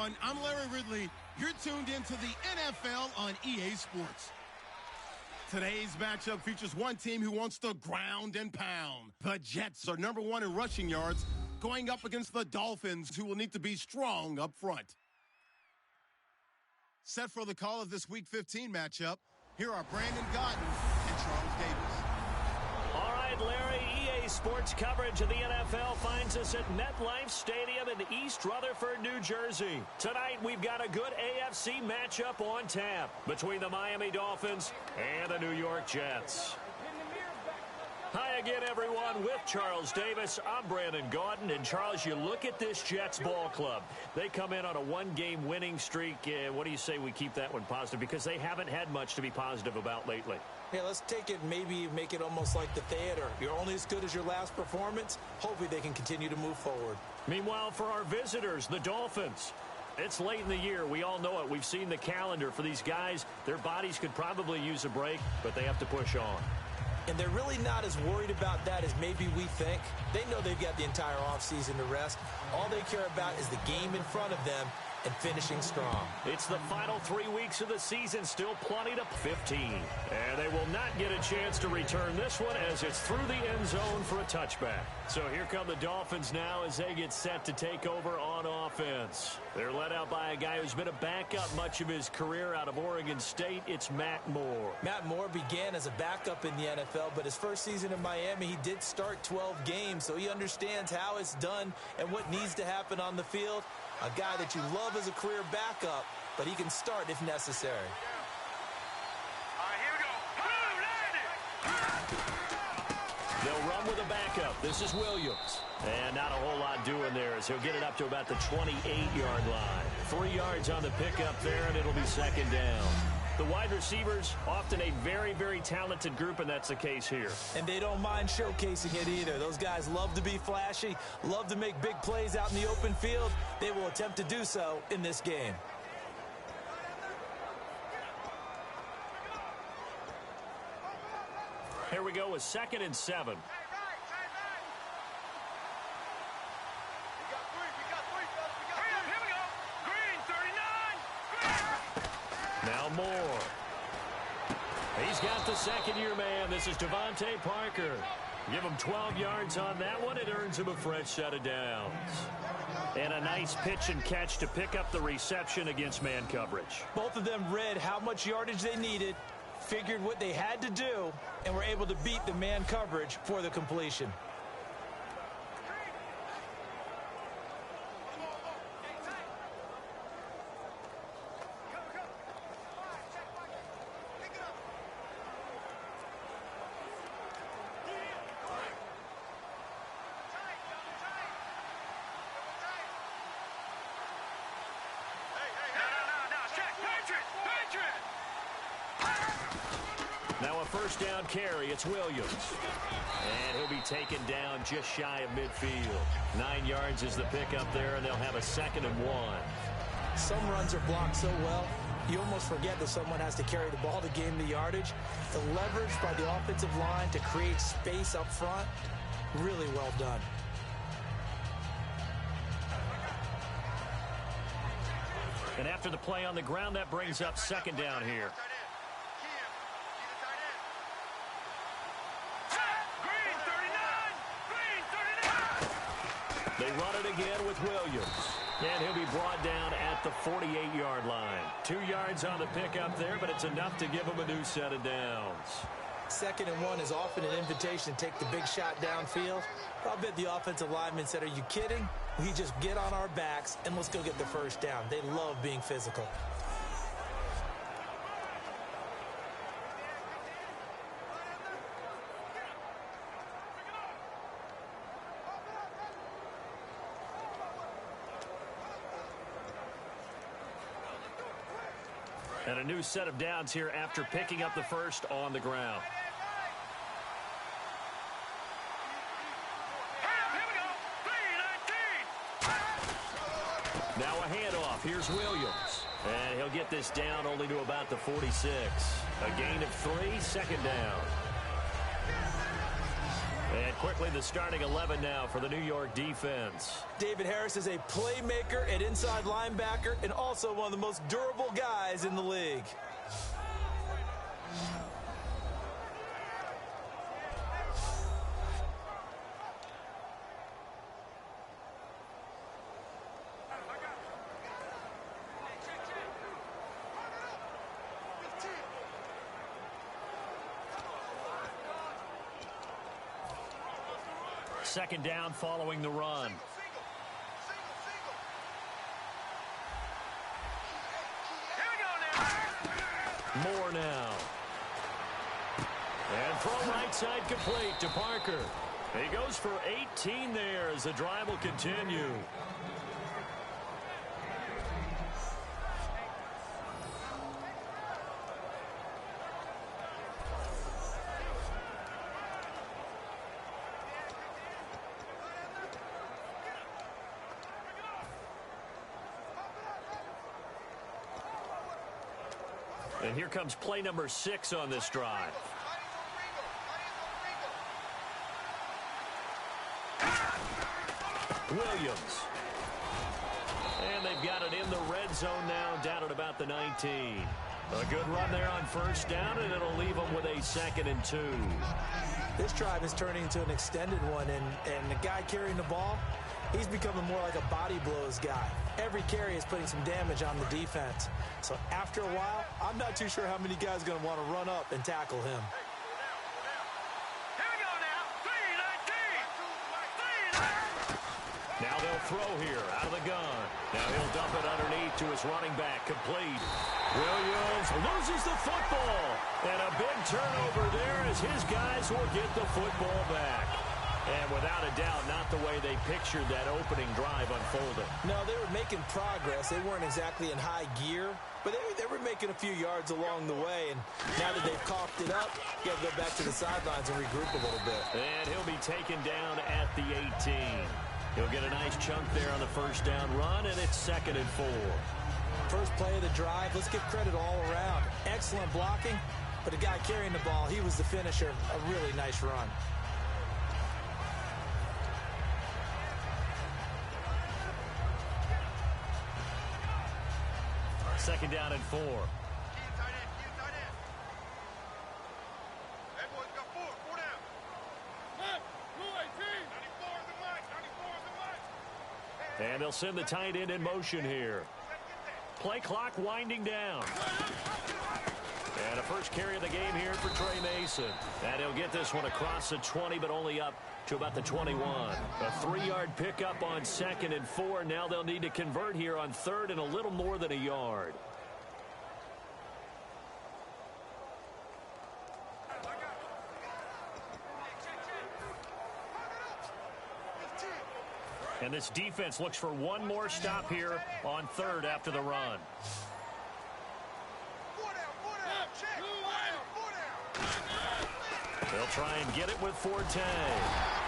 everyone. I'm Larry Ridley. You're tuned into the NFL on EA Sports. Today's matchup features one team who wants to ground and pound. The Jets are number one in rushing yards, going up against the Dolphins, who will need to be strong up front. Set for the call of this Week 15 matchup, here are Brandon Gaudin and Charles Davis. All right, Larry, EA Sports coverage of the NFL finds us at MetLife Stadium in East Rutherford, New Jersey. Tonight, we've got a good AFC matchup on tap between the Miami Dolphins and the New York Jets. Hi again, everyone. With Charles Davis, I'm Brandon Gaudin. And, Charles, you look at this Jets ball club. They come in on a one-game winning streak. What do you say we keep that one positive? Because they haven't had much to be positive about lately. Yeah, let's take it, maybe make it almost like the theater. You're only as good as your last performance. Hopefully they can continue to move forward. Meanwhile, for our visitors, the Dolphins, it's late in the year. We all know it. We've seen the calendar for these guys. Their bodies could probably use a break, but they have to push on. And they're really not as worried about that as maybe we think. They know they've got the entire offseason to rest. All they care about is the game in front of them and finishing strong. It's the final 3 weeks of the season, still plenty to 15. And they will not get a chance to return this one as it's through the end zone for a touchback. So here come the Dolphins now as they get set to take over on offense. They're led out by a guy who's been a backup much of his career out of Oregon State. It's Matt Moore. Matt Moore began as a backup in the NFL, but his first season in Miami, he did start 12 games, so he understands how it's done and what needs to happen on the field. A guy that you love as a career backup, but he can start if necessary. All right, here we go. They'll run with a backup. This is Williams. And not a whole lot doing there as he'll get it up to about the 28-yard line. 3 yards on the pickup there, and it'll be second down. The wide receivers, often a very, very talented group, and that's the case here. And they don't mind showcasing it either. Those guys love to be flashy, love to make big plays out in the open field. They will attempt to do so in this game. Here we go with 2nd and 7. Now Moore. He's got the second-year man. This is Devontae Parker. Give him 12 yards on that one. It earns him a fresh set of downs. And a nice pitch and catch to pick up the reception against man coverage. Both of them read how much yardage they needed, figured what they had to do, and were able to beat the man coverage for the completion. Now a first down carry. It's Williams. And he'll be taken down just shy of midfield. 9 yards is the pickup there, and they'll have a 2nd and 1. Some runs are blocked so well, you almost forget that someone has to carry the ball to gain the yardage. The leverage by the offensive line to create space up front, really well done. And after the play on the ground, that brings up 2nd down here. They run it again with Williams. And he'll be brought down at the 48-yard line. 2 yards on the pickup there, but it's enough to give him a new set of downs. 2nd and 1 is often an invitation to take the big shot downfield. I'll bet the offensive lineman said, "Are you kidding? We just get on our backs and let's go get the first down." They love being physical. And a new set of downs here after picking up the first on the ground. Now a handoff. Here's Williams. And he'll get this down only to about the 46. A gain of 3, 2nd down. And quickly the starting 11 now for the New York defense. David Harris is a playmaker at inside linebacker and also one of the most durable guys in the league. Second down following the run. Moore now. And throw right side complete to Parker. He goes for 18 there as the drive will continue. And here comes play number 6 on this drive. Williams. And they've got it in the red zone now, down at about the 19. A good run there on first down, and it'll leave them with a 2nd and 2. This drive is turning into an extended one, and the guy carrying the ball, he's becoming more like a body blows guy. Every carry is putting some damage on the defense. So after a while, I'm not too sure how many guys are going to want to run up and tackle him. Here we go now. 3-19. Now they'll throw here out of the gun. Now he'll dump it underneath to his running back. Complete. Williams loses the football. And a big turnover there as his guys will get the football back. And without a doubt, not the way they pictured that opening drive unfolding. No, they were making progress. They weren't exactly in high gear, but they were making a few yards along the way. And now that they've coughed it up, you got to go back to the sidelines and regroup a little bit. And he'll be taken down at the 18. He'll get a nice chunk there on the first down run, and it's 2nd and 4. First play of the drive, let's give credit all around. Excellent blocking, but the guy carrying the ball, he was the finisher. A really nice run. Second down and 4. Key tight end. That boy's got 4 down. 94 is the mark. 94 is the mark. And they'll send the tight end in motion here. Play clock winding down. And a first carry of the game here for Trey Mason. And he'll get this one across the 20, but only up to about the 21. A 3-yard pickup on 2nd and 4. Now they'll need to convert here on 3rd and a little more than a yard. And this defense looks for one more stop here on 3rd after the run. 4 down. Check. 4 down. They'll try and get it with Forte.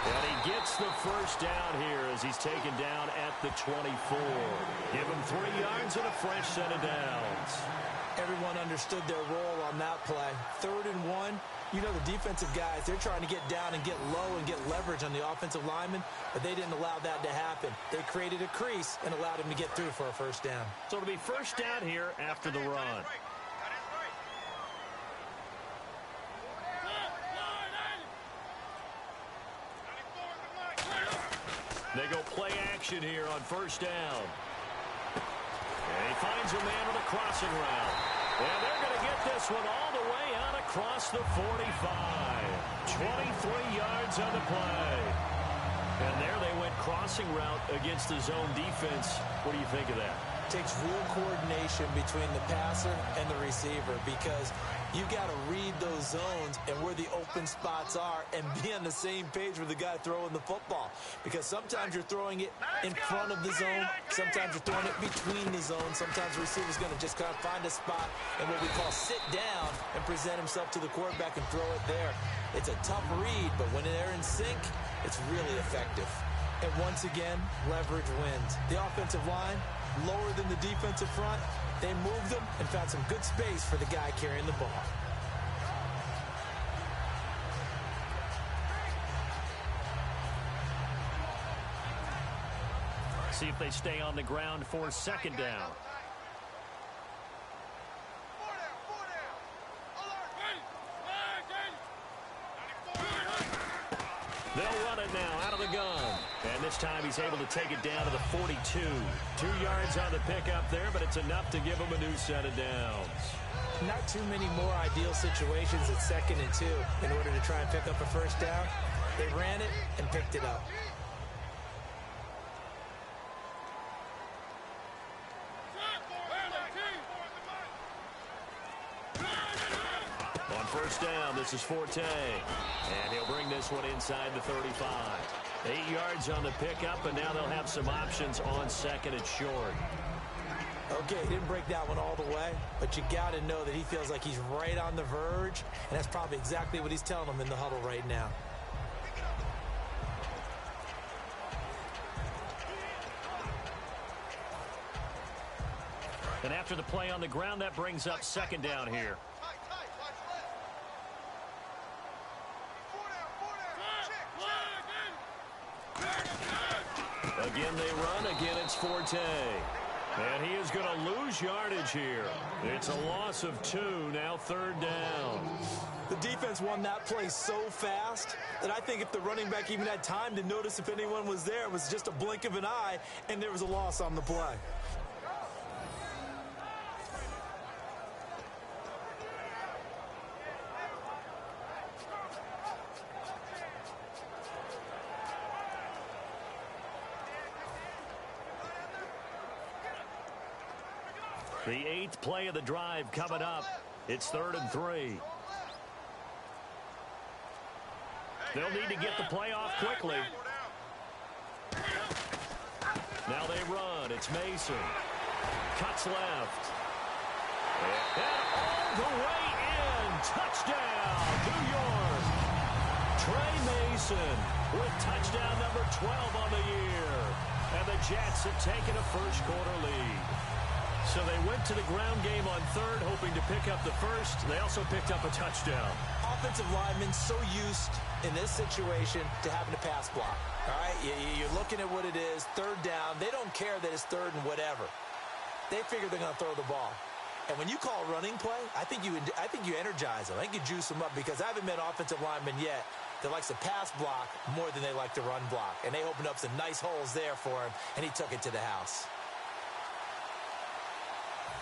And he gets the first down here as he's taken down at the 24. Give him 3 yards and a fresh set of downs. Everyone understood their role on that play. 3rd and 1. You know the defensive guys, they're trying to get down and get low and get leverage on the offensive lineman, but they didn't allow that to happen. They created a crease and allowed him to get through for a first down. So it'll be first down here after the run. They go play action here on first down. And he finds a man on a crossing route. And they're going to get this one all the way out across the 45. 23 yards on the play. And there they went crossing route against the zone defense. What do you think of that? Takes real coordination between the passer and the receiver because you got to read those zones and where the open spots are and be on the same page with the guy throwing the football. Because sometimes you're throwing it in front of the zone. Sometimes you're throwing it between the zones. Sometimes the receiver's going to just kind of find a spot and what we call sit down and present himself to the quarterback and throw it there. It's a tough read, but when they're in sync, it's really effective. And once again, leverage wins. The offensive line, lower than the defensive front, they moved them and found some good space for the guy carrying the ball. see if they stay on the ground for second down. They'll run it now out of the gun. And this time he's able to take it down to the 42. 2 yards on the pickup there, but it's enough to give him a new set of downs. Not too many more ideal situations at 2nd and 2 in order to try and pick up a first down. They ran it and picked it up. On first down, this is Forte. And he'll bring this one inside the 35. 8 yards on the pickup, and now they'll have some options on 2nd and short. Okay, he didn't break that one all the way, but you got to know that he feels like he's right on the verge, and that's probably exactly what he's telling them in the huddle right now. And after the play on the ground, that brings up second down here. Again they run, again it's Forte. And he is going to lose yardage here. It's a loss of 2, now 3rd down. The defense won that play so fast that I think if the running back even had time to notice if anyone was there, it was just a blink of an eye, and there was a loss on the play. The 8th play of the drive coming up. It's 3rd and 3. They'll need to get the play off quickly. Now they run. It's Mason. Cuts left. And all the way in. Touchdown, New York. Trey Mason with touchdown number 12 on the year. And the Jets have taken a first quarter lead. So they went to the ground game on 3rd, hoping to pick up the first. They also picked up a touchdown. Offensive linemen so used in this situation to having to pass block. All right, you're looking at what it is, 3rd down. They don't care that it's 3rd and whatever. They figure they're going to throw the ball. And when you call a running play, I think you energize them. I think you juice them up, because I haven't met offensive linemen yet that likes to pass block more than they like to run block. And they opened up some nice holes there for him, and he took it to the house.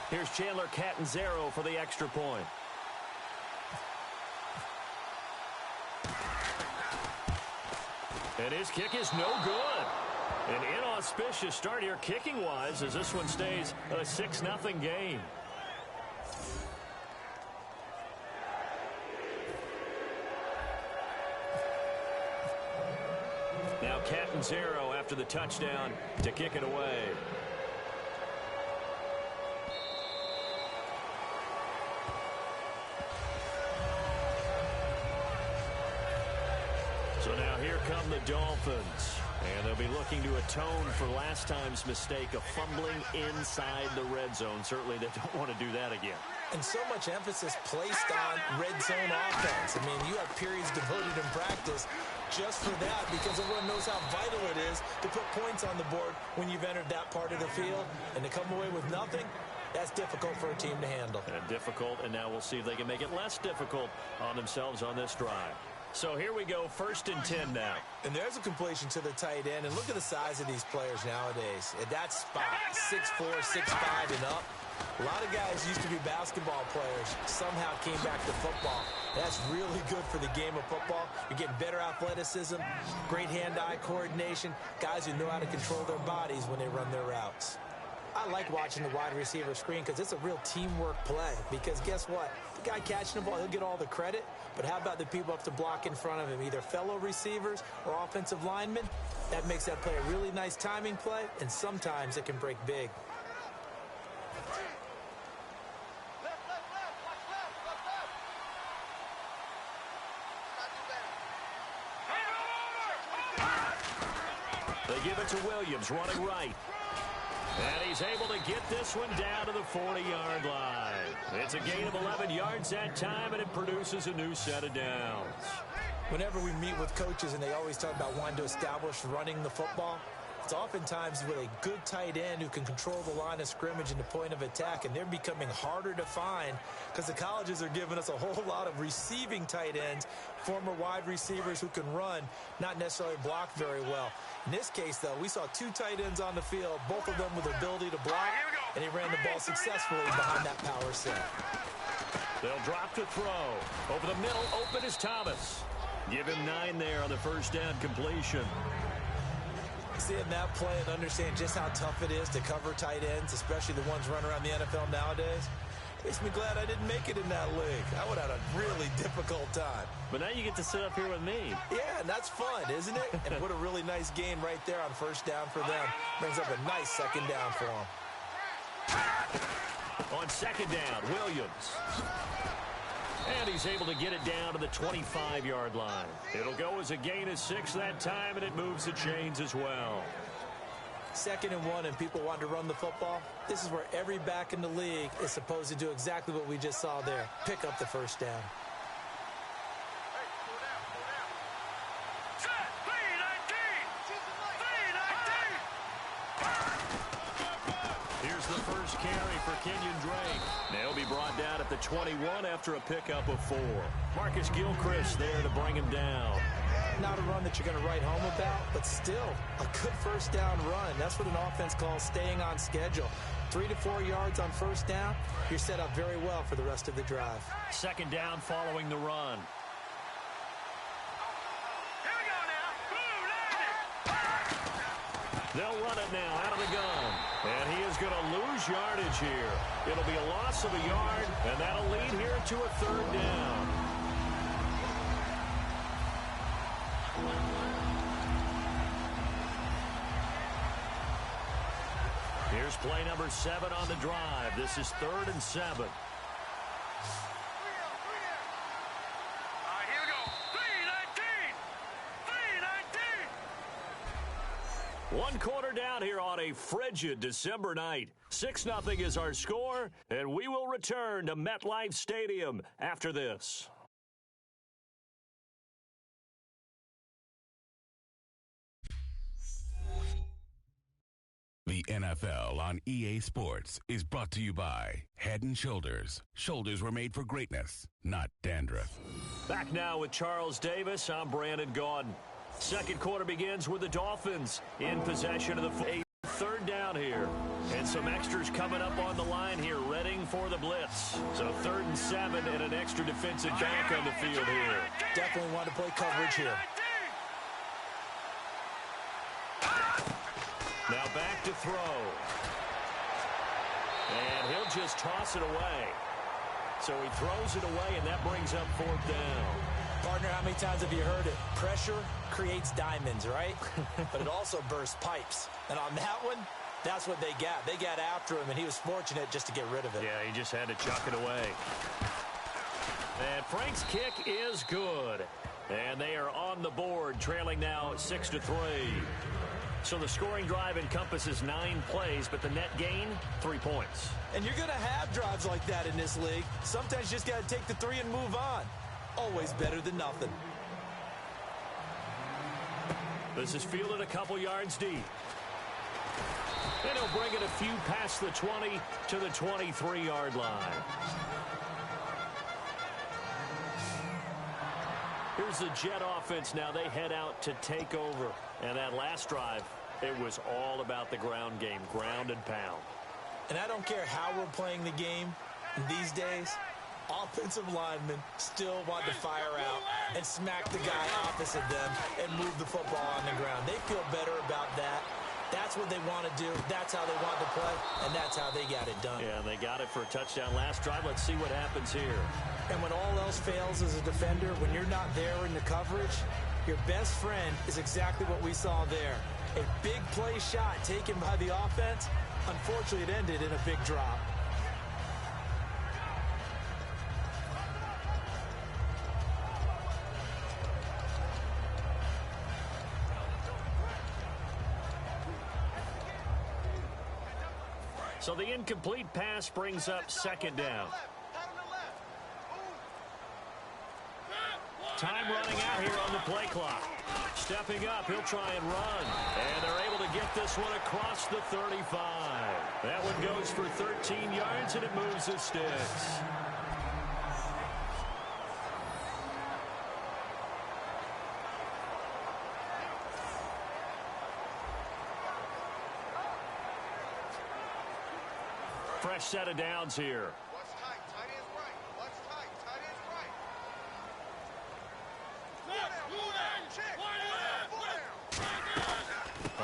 Here's Chandler Catanzaro for the extra point. And his kick is no good. An inauspicious start here kicking-wise as this one stays a 6-0 game. Now Catanzaro after the touchdown to kick it away. So now here come the Dolphins. And they'll be looking to atone for last time's mistake of fumbling inside the red zone. Certainly they don't want to do that again. And so much emphasis placed on red zone offense. I mean, you have periods devoted in practice just for that, because everyone knows how vital it is to put points on the board when you've entered that part of the field. And to come away with nothing, that's difficult for a team to handle. And difficult, and now we'll see if they can make it less difficult on themselves on this drive. So here we go, 1st and 10 now. And there's a completion to the tight end. And look at the size of these players nowadays. At that spot, 6'4", 6'5", and up. A lot of guys used to be basketball players, somehow came back to football. That's really good for the game of football. You're getting better athleticism, great hand-eye coordination, guys who know how to control their bodies when they run their routes. I like watching the wide receiver screen because it's a real teamwork play. Because guess what? The guy catching the ball, he'll get all the credit. But how about the people up to block in front of him, either fellow receivers or offensive linemen? That makes that play a really nice timing play, and sometimes it can break big. They give it to Williams, running right. And he's able to get this one down to the 40-yard line. It's a gain of 11 yards that time, and it produces a new set of downs. Whenever we meet with coaches and they always talk about wanting to establish running the football, It's oftentimes with a good tight end who can control the line of scrimmage and the point of attack, and they're becoming harder to find because the colleges are giving us a whole lot of receiving tight ends, former wide receivers who can run, not necessarily block very well. In this case, though, we saw two tight ends on the field, both of them with the ability to block, and he ran the ball successfully behind that power set. They'll drop to throw. Over the middle, open is Thomas. Give him 9 there on the first down completion. Seeing that play and understand just how tough it is to cover tight ends, especially the ones running around the NFL nowadays, makes me glad I didn't make it in that league. I would have had a really difficult time. But now you get to sit up here with me. Yeah, and that's fun, isn't it? And what a really nice gain right there on first down for them. Brings up a nice second down for them. On second down, Williams. And he's able to get it down to the 25-yard line. It'll go as a gain of 6 that time, and it moves the chains as well. 2nd and 1, and people want to run the football. This is where every back in the league is supposed to do exactly what we just saw there. Pick up the first down. Here's the first carry for Kenyon Drake. They'll be brought down at the 21 after a pickup of 4. Marcus Gilchrist there to bring him down. Not a run that you're going to write home about, but still a good first down run. That's what an offense calls staying on schedule. 3 to 4 yards on first down, you're set up very well for the rest of the drive. Second down following the run. They'll run it now out of the gun. And he is going to lose yardage here. It'll be a loss of a yard, and that'll lead here to a 3rd down. Here's play number 7 on the drive. This is 3rd and 7. One quarter down here on a frigid December night. 6-0 is our score, and we will return to MetLife Stadium after this. The NFL on EA Sports is brought to you by Head & Shoulders. Shoulders were made for greatness, not dandruff. Back now with Charles Davis. I'm Brandon Gaudin. Second quarter begins with the Dolphins in possession of the 3rd down here. And some extras coming up on the line here, readying for the blitz. So 3rd and 7 and an extra defensive back on the field here. Definitely want to play coverage here. Now back to throw. And he'll just toss it away. So he throws it away, and that brings up 4th down. Partner, how many times have you heard it? Pressure creates diamonds, right? But it also bursts pipes. And on that one, that's what they got. They got after him, and he was fortunate just to get rid of it. Yeah, he just had to chuck it away. And Frank's kick is good. And they are on the board, trailing now 6-3. So the scoring drive encompasses 9 plays, but the net gain, 3 points. And you're going to have drives like that in this league. Sometimes you just got to take the 3 and move on. Always better than nothing. This is fielded a couple yards deep. And he'll bring it a few past the 20 to the 23-yard line. Here's the Jet offense now. They head out to take over. And that last drive, it was all about the ground game, ground and pound. And I don't care how we're playing the game these days, offensive linemen still want to fire out and smack the guy opposite them and move the football on the ground. They feel better about that. That's what they want to do. That's how they want to play, and that's how they got it done. Yeah, and they got it for a touchdown last drive. Let's see what happens here. And when all else fails as a defender, when you're not there in the coverage, your best friend is exactly what we saw there. A big play shot taken by the offense. Unfortunately, it ended in a big drop. So the incomplete pass brings up 2nd down. time running out here on the play clock. Stepping up, he'll try and run. And they're able to get this one across the 35. That one goes for 13 yards, and it moves the sticks. Fresh set of downs here. Watch tight. Tight ends right. Watch tight. Tight ends right.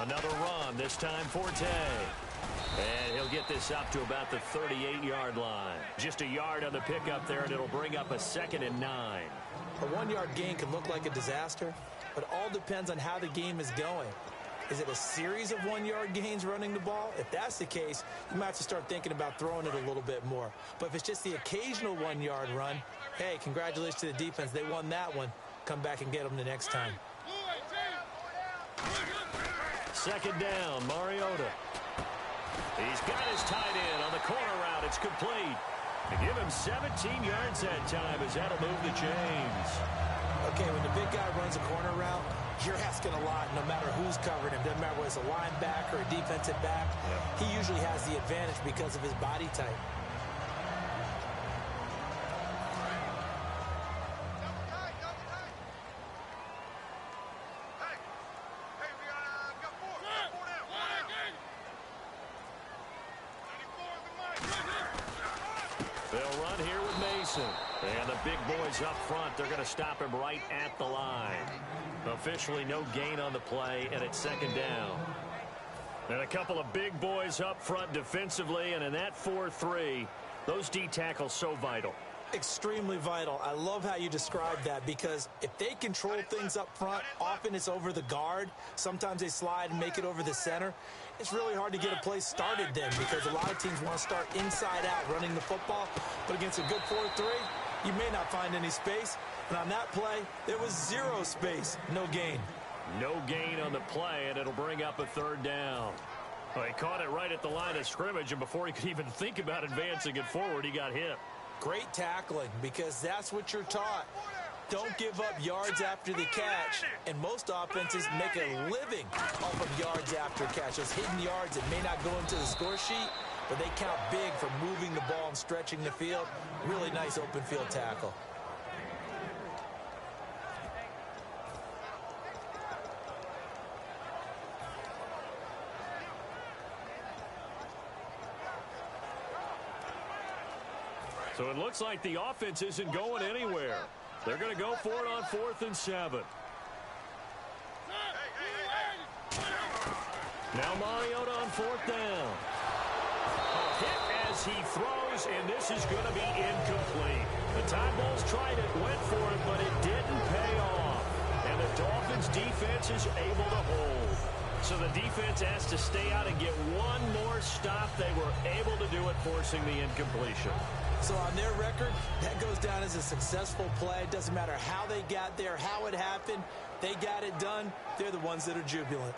Another run, this time Forte. And he'll get this up to about the 38-yard line. Just a yard on the pickup there, and it'll bring up a 2nd and 9. A 1-yard gain can look like a disaster, but it all depends on how the game is going. Is it a series of 1-yard gains running the ball? If that's the case, you might have to start thinking about throwing it a little bit more. But if it's just the occasional 1-yard run, hey, congratulations to the defense. They won that one. Come back and get them the next time. 2nd down, Mariota. He's got his tight end on the corner route. It's complete. They give him 17 yards that time as that'll move the chains. Okay, when the big guy runs a corner route, you're asking a lot no matter who's covering him. Doesn't matter whether it's a linebacker or a defensive back. He usually has the advantage because of his body type. They'll run here with Mason. And the big boys up front, they're going to stop him right at the line. Officially no gain on the play, and it's 2nd down. And a couple of big boys up front defensively, and in that 4-3, those D tackles so vital. Extremely vital. I love how you described that, because if they control things up front, often it's over the guard. Sometimes they slide and make it over the center. It's really hard to get a play started then, because a lot of teams want to start inside out running the football. But against a good 4-3, you may not find any space. And on that play, there was 0 space. No gain. No gain on the play, and it'll bring up a 3rd down. Well, he caught it right at the line of scrimmage, and before he could even think about advancing it forward, he got hit. Great tackling, because that's what you're taught. Don't give up yards after the catch. And most offenses make a living off of yards after catch. Those hidden yards that may not go into the score sheet, but they count big for moving the ball and stretching the field. Really nice open field tackle. So it looks like the offense isn't going anywhere. They're going to go for it on 4th and 7. Now Mariota on 4th down. A hit as he throws, and this is going to be incomplete. The Tide Bulls tried it, went for it, but it didn't pay off. And the Dolphins defense is able to hold. So the defense has to stay out and get one more stop. They were able to do it, forcing the incompletion. So on their record, that goes down as a successful play. It doesn't matter how they got there, how it happened. They got it done. They're the ones that are jubilant.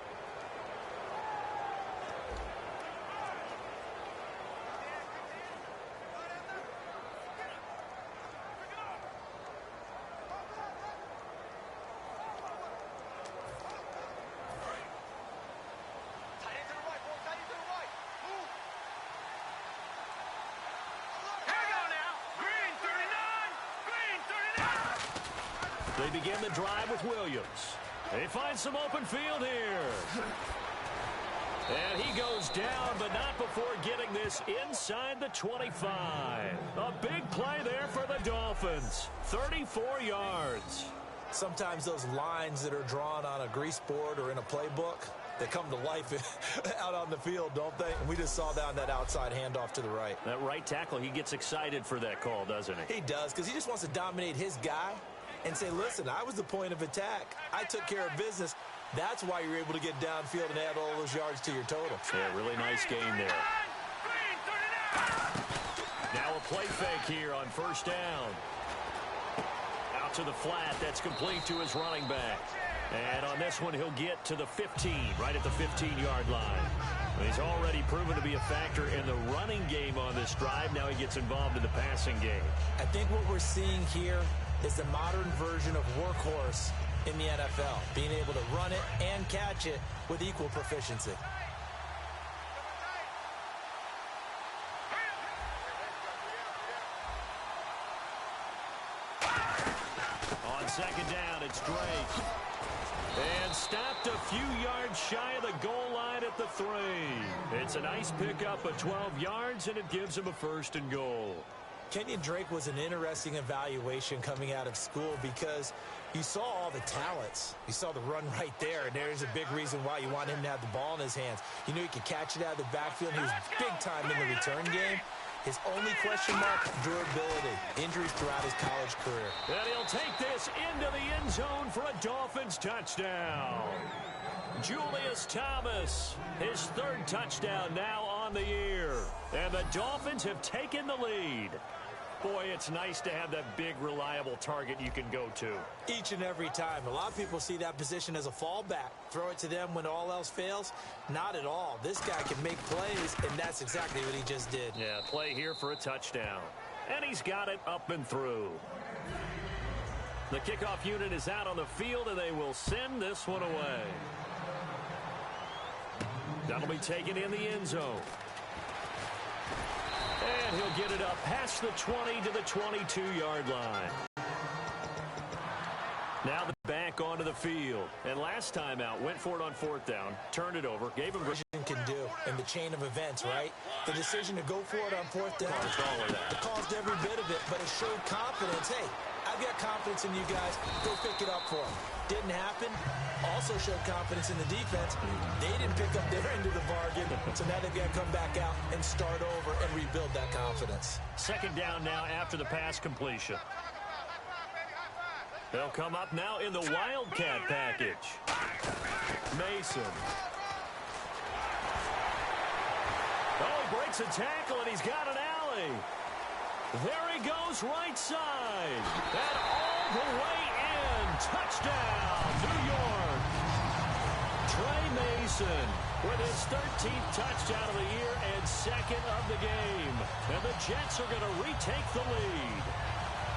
They begin the drive with Williams. They find some open field here. And he goes down, but not before getting this inside the 25. A big play there for the Dolphins. 34 yards. Sometimes those lines that are drawn on a grease board or in a playbook, they come to life out on the field, don't they? And we just saw down that outside handoff to the right. That right tackle, he gets excited for that call, doesn't he? He does, because he just wants to dominate his guy and say, listen, I was the point of attack. I took care of business. That's why you're able to get downfield and add all those yards to your total. Yeah, really nice game there. Now a play fake here on 1st down. Out to the flat. That's complete to his running back. And on this one, he'll get to the 15, right at the 15-yard line. He's already proven to be a factor in the running game on this drive. Now he gets involved in the passing game. I think what we're seeing here is the modern version of workhorse in the NFL, being able to run it and catch it with equal proficiency. On second down, it's Drake. And stopped a few yards shy of the goal line at the 3. It's a nice pickup of 12 yards, and it gives him a 1st and goal. Kenyon Drake was an interesting evaluation coming out of school because you saw all the talents. You saw the run right there, and there's a big reason why you want him to have the ball in his hands. You know he could catch it out of the backfield. He was big time in the return game. His only question mark, durability. Injuries throughout his college career. And he'll take this into the end zone for a Dolphins touchdown. Julius Thomas, his 3rd touchdown now on the year. And the Dolphins have taken the lead. Boy, it's nice to have that big, reliable target you can go to. Each and every time. A lot of people see that position as a fallback. Throw it to them when all else fails. Not at all. This guy can make plays, and that's exactly what he just did. Yeah, play here for a touchdown. And he's got it up and through. The kickoff unit is out on the field, and they will send this one away. That'll be taken in the end zone. And he'll get it up past the 20 to the 22-yard line. Now the back onto the field. And last time out, went for it on 4th down, turned it over, gave him... can do in the chain of events, right? The decision to go for it on 4th down. It caused every bit of it, but it showed confidence. Hey, I've got confidence in you guys. Go pick it up for them. Didn't happen. Also showed confidence in the defense. They didn't pick up their end of the bargain, so now they've got to come back out and start over and rebuild that confidence. 2nd down now after the pass completion. They'll come up now in the Wildcat package. Mason. Oh, he breaks a tackle, and he's got an alley. There he goes, right side. And all the way in. Touchdown, New York. Trey Mason with his 13th touchdown of the year and 2nd of the game. And the Jets are going to retake the lead.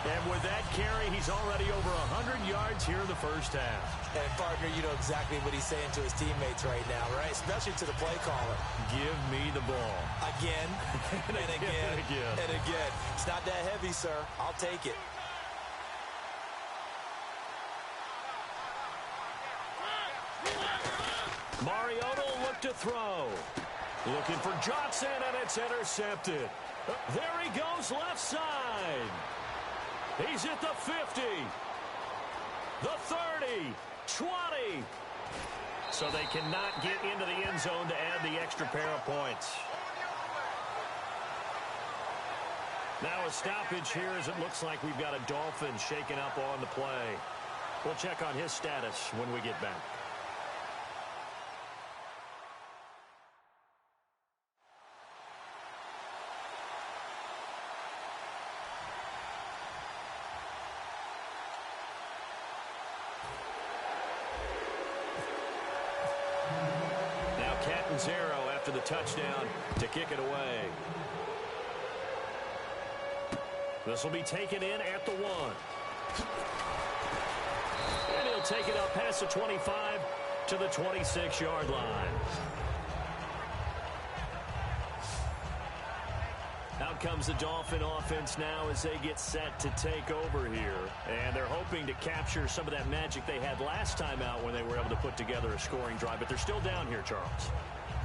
And with that carry, he's already over 100 yards here in the first half. And, partner, you know exactly what he's saying to his teammates right now, right? Especially to the play caller. Give me the ball. Again, and again, and again. It's not that heavy, sir. I'll take it. Mariota will look to throw. Looking for Johnson, and it's intercepted. There he goes, left side. He's at the 50, the 30, 20. So they cannot get into the end zone to add the extra pair of points. Now a stoppage here as it looks like we've got a Dolphin shaken up on the play. We'll check on his status when we get back. Zero after the touchdown to kick it away. This will be taken in at the 1. And he'll take it up past the 25 to the 26-yard line. Out comes the Dolphin offense now as they get set to take over here. And they're hoping to capture some of that magic they had last time out when they were able to put together a scoring drive. But they're still down here, Charles.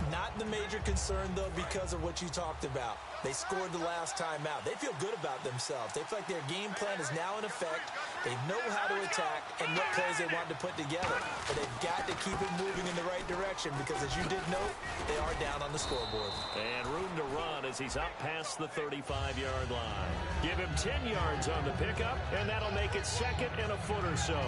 Not the major concern, though, because of what you talked about. They scored the last time out. They feel good about themselves. They feel like their game plan is now in effect. They know how to attack and what plays they want to put together. But they've got to keep it moving in the right direction because, as you did note, they are down on the scoreboard. And room to run as he's up past the 35-yard line. Give him 10 yards on the pickup, and that'll make it 2nd and a foot or so.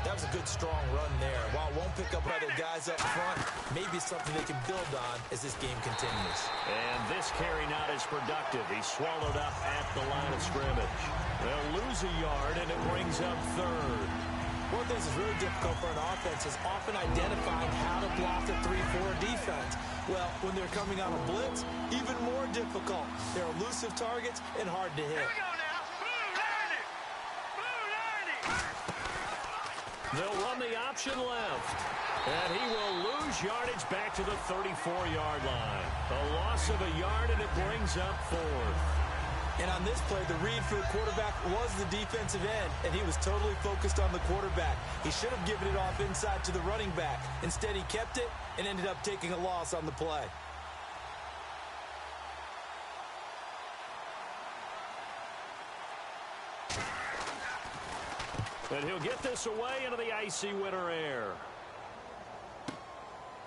That was a good, strong run there. While it won't pick up other guys up front, maybe it's something they can build on as this game continues. And this carry not as productive. He's swallowed up at the line of scrimmage. They'll lose a yard, and it brings up 3rd. One of the things that's really difficult for an offense is often identifying how to block the 3-4 defense. Well, when they're coming on a blitz, even more difficult. They're elusive targets and hard to hit. Here we go now. Blue line it. Blue line They'll run the option left. And he will lose yardage back to the 34-yard line. A loss of a yard, and it brings up 4th. And on this play, the read for the quarterback was the defensive end, and he was totally focused on the quarterback. He should have given it off inside to the running back. Instead, he kept it and ended up taking a loss on the play. And he'll get this away into the icy winter air.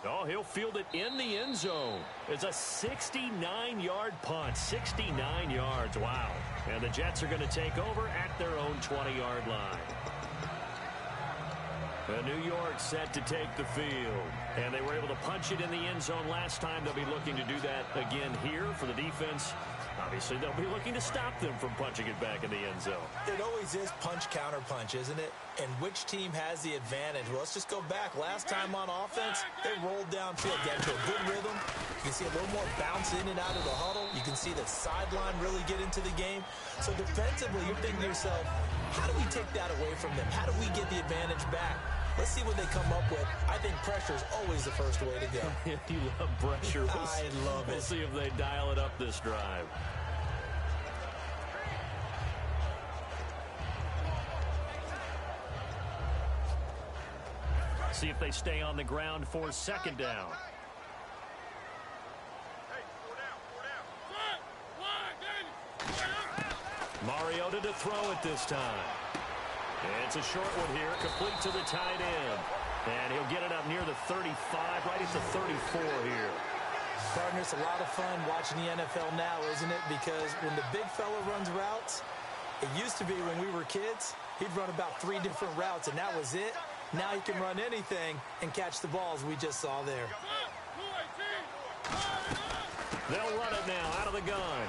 Oh, he'll field it in the end zone. It's a 69-yard punt. 69 yards. Wow. And the Jets are going to take over at their own 20-yard line. New York set to take the field. And they were able to punch it in the end zone last time. They'll be looking to do that again here for the defense. Obviously, they'll be looking to stop them from punching it back in the end zone. It always is punch-counter-punch, isn't it? And which team has the advantage? Well, let's just go back. Last time on offense, they rolled downfield, got into a good rhythm. You can see a little more bounce in and out of the huddle. You can see the sideline really get into the game. So defensively, you're thinking to yourself, how do we take that away from them? How do we get the advantage back? Let's see what they come up with. I think pressure is always the first way to go. You love pressure. I love it. We'll see if they dial it up this drive. See if they stay on the ground for 2nd down. Mariota to throw it this time. It's a short one here, complete to the tight end. And he'll get it up near the 35, right at the 34 here. Partner, it's a lot of fun watching the NFL now, isn't it? Because when the big fella runs routes, it used to be when we were kids, he'd run about 3 different routes, and that was it. Now he can run anything and catch the balls we just saw there. They'll run it now out of the gun.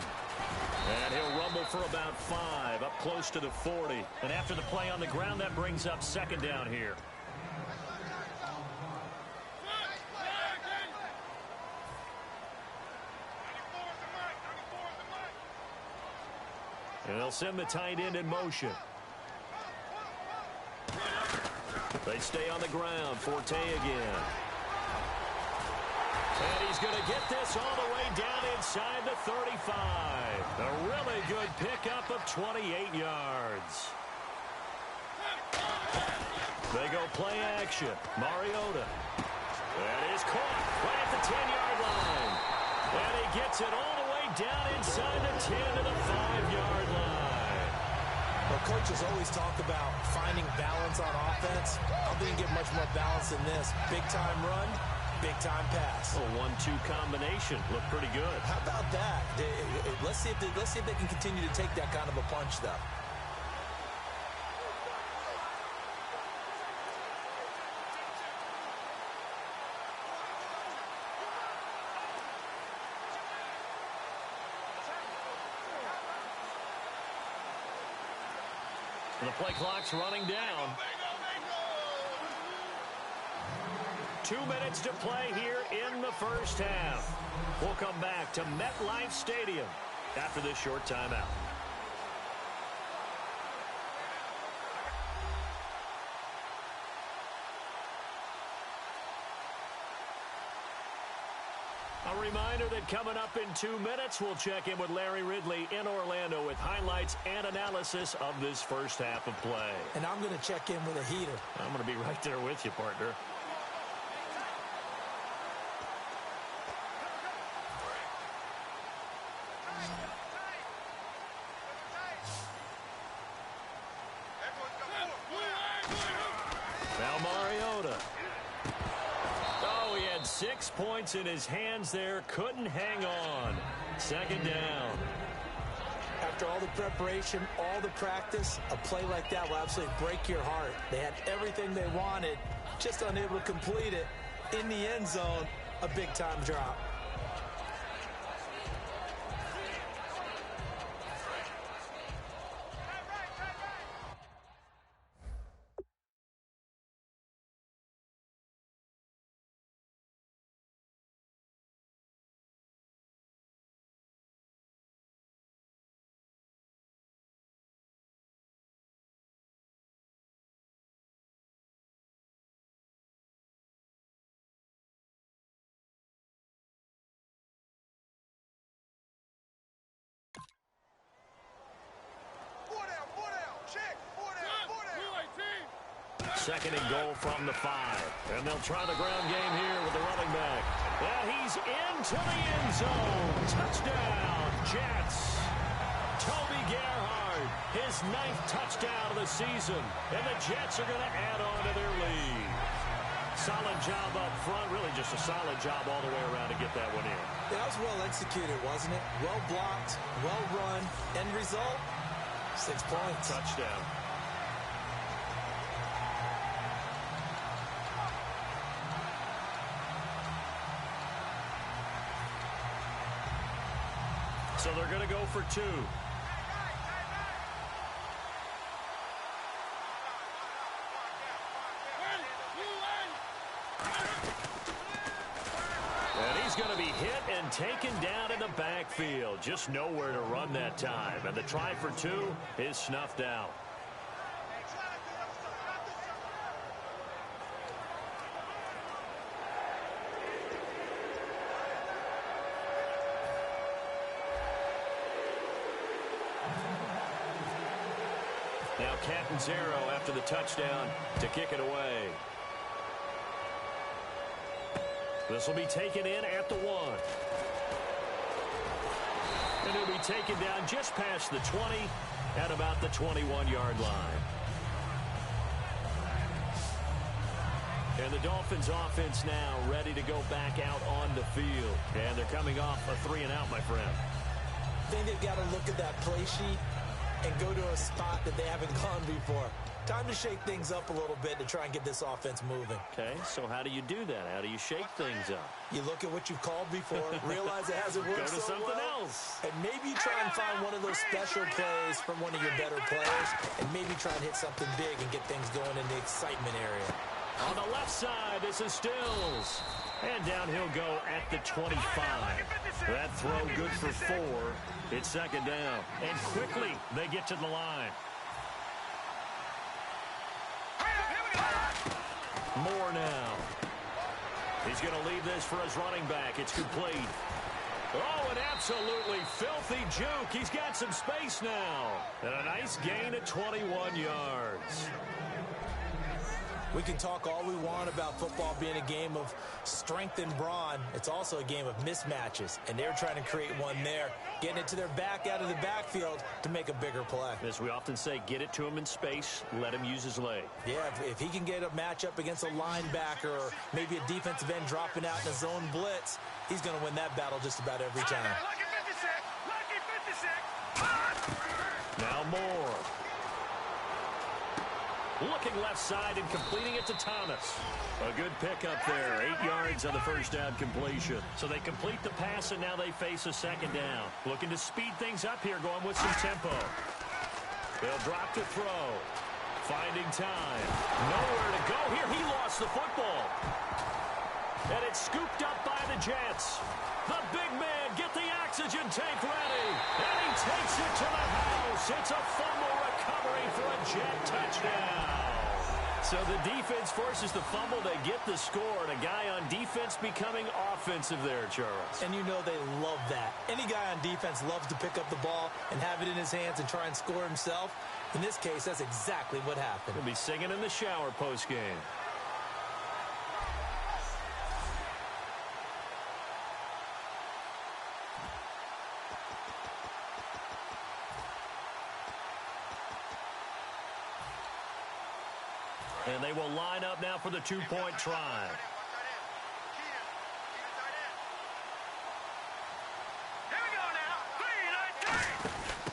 And he'll rumble for about 5, up close to the 40. And after the play on the ground, that brings up 2nd down here. And they'll send the tight end in motion. They stay on the ground. Forte again. And he's going to get this all the way down inside the 35. A really good pickup of 28 yards. They go play action. Mariota. That is caught right at the 10-yard line. And he gets it all the way down inside the 10 to the 5-yard line. Well, coaches always talk about finding balance on offense. I don't think you get much more balance than this. Big-time run, big-time pass. A 1-2 combination. Looked pretty good. How about that? Let's see if they can continue to take that kind of a punch, though. The play clock's running down. 2 minutes to play here in the first half. We'll come back to MetLife Stadium after this short timeout. A reminder that coming up in 2 minutes, we'll check in with Larry Ridley in Orlando with highlights and analysis of this first half of play. And I'm going to check in with a heater. I'm going to be right there with you, partner. Now Mariota. Oh, he had 6 points in his hands there. Couldn't hang on. 2nd down. After all the preparation, all the practice, a play like that will absolutely break your heart. They had everything they wanted, just unable to complete it. In the end zone, a big-time drop. second and goal from the 5. And they'll try the ground game here with the running back. And he's into the end zone. Touchdown, Jets. Toby Gerhardt, his 9th touchdown of the season. And the Jets are going to add on to their lead. Solid job up front. Really just a solid job all the way around to get that one in. That was well executed, wasn't it? Well blocked, well run. End result, 6 points. Touchdown. So they're going to go for 2. And he's going to be hit and taken down in the backfield. Just nowhere to run that time. And the try for 2 is snuffed out. Now Catanzaro after the touchdown to kick it away. This will be taken in at the 1. And it'll be taken down just past the 20 at about the 21-yard line. And the Dolphins offense now ready to go back out on the field. And they're coming off a 3-and-out, my friend. I think they've got to look at that play sheet and go to a spot that they haven't gone before. Time to shake things up a little bit to try and get this offense moving. Okay, so how do you do that? How do you shake things up? You look at what you've called before, realize it hasn't worked Go to so something well, else. and maybe try and find one of those special plays from one of your better players, and maybe try and hit something big and get things going in the excitement area. On the left side, this is Stills. And down he'll go at the 25. That throw good for 4. It's second down. And quickly, they get to the line. Moore now. He's going to leave this for his running back. It's complete. Oh, an absolutely filthy juke. He's got some space now. And a nice gain of 21 yards. We can talk all we want about football being a game of strength and brawn. It's also a game of mismatches, and they're trying to create one there, getting it to their back out of the backfield to make a bigger play. As we often say, get it to him in space, let him use his leg. Yeah, if he can get a matchup against a linebacker or maybe a defensive end dropping out in a zone blitz, he's going to win that battle just about every time. Now Moore. Looking left side and completing it to Thomas. A good pickup there. 8 yards on the first down completion. So they complete the pass, and now they face a second down. Looking to speed things up here, going with some tempo. They'll drop to throw. Finding time. Nowhere to go here. He lost the football. And it's scooped up by the Jets. The big man, get the oxygen tank ready. And he takes it to the house. It's a fumble recovery for a Jet touchdown. So the defense forces the fumble. They get the score. And a guy on defense becoming offensive there, Charles. And you know they love that. Any guy on defense loves to pick up the ball and have it in his hands and try and score himself. In this case, that's exactly what happened. He'll be singing in the shower post-game. And they will line up now for the two-point try.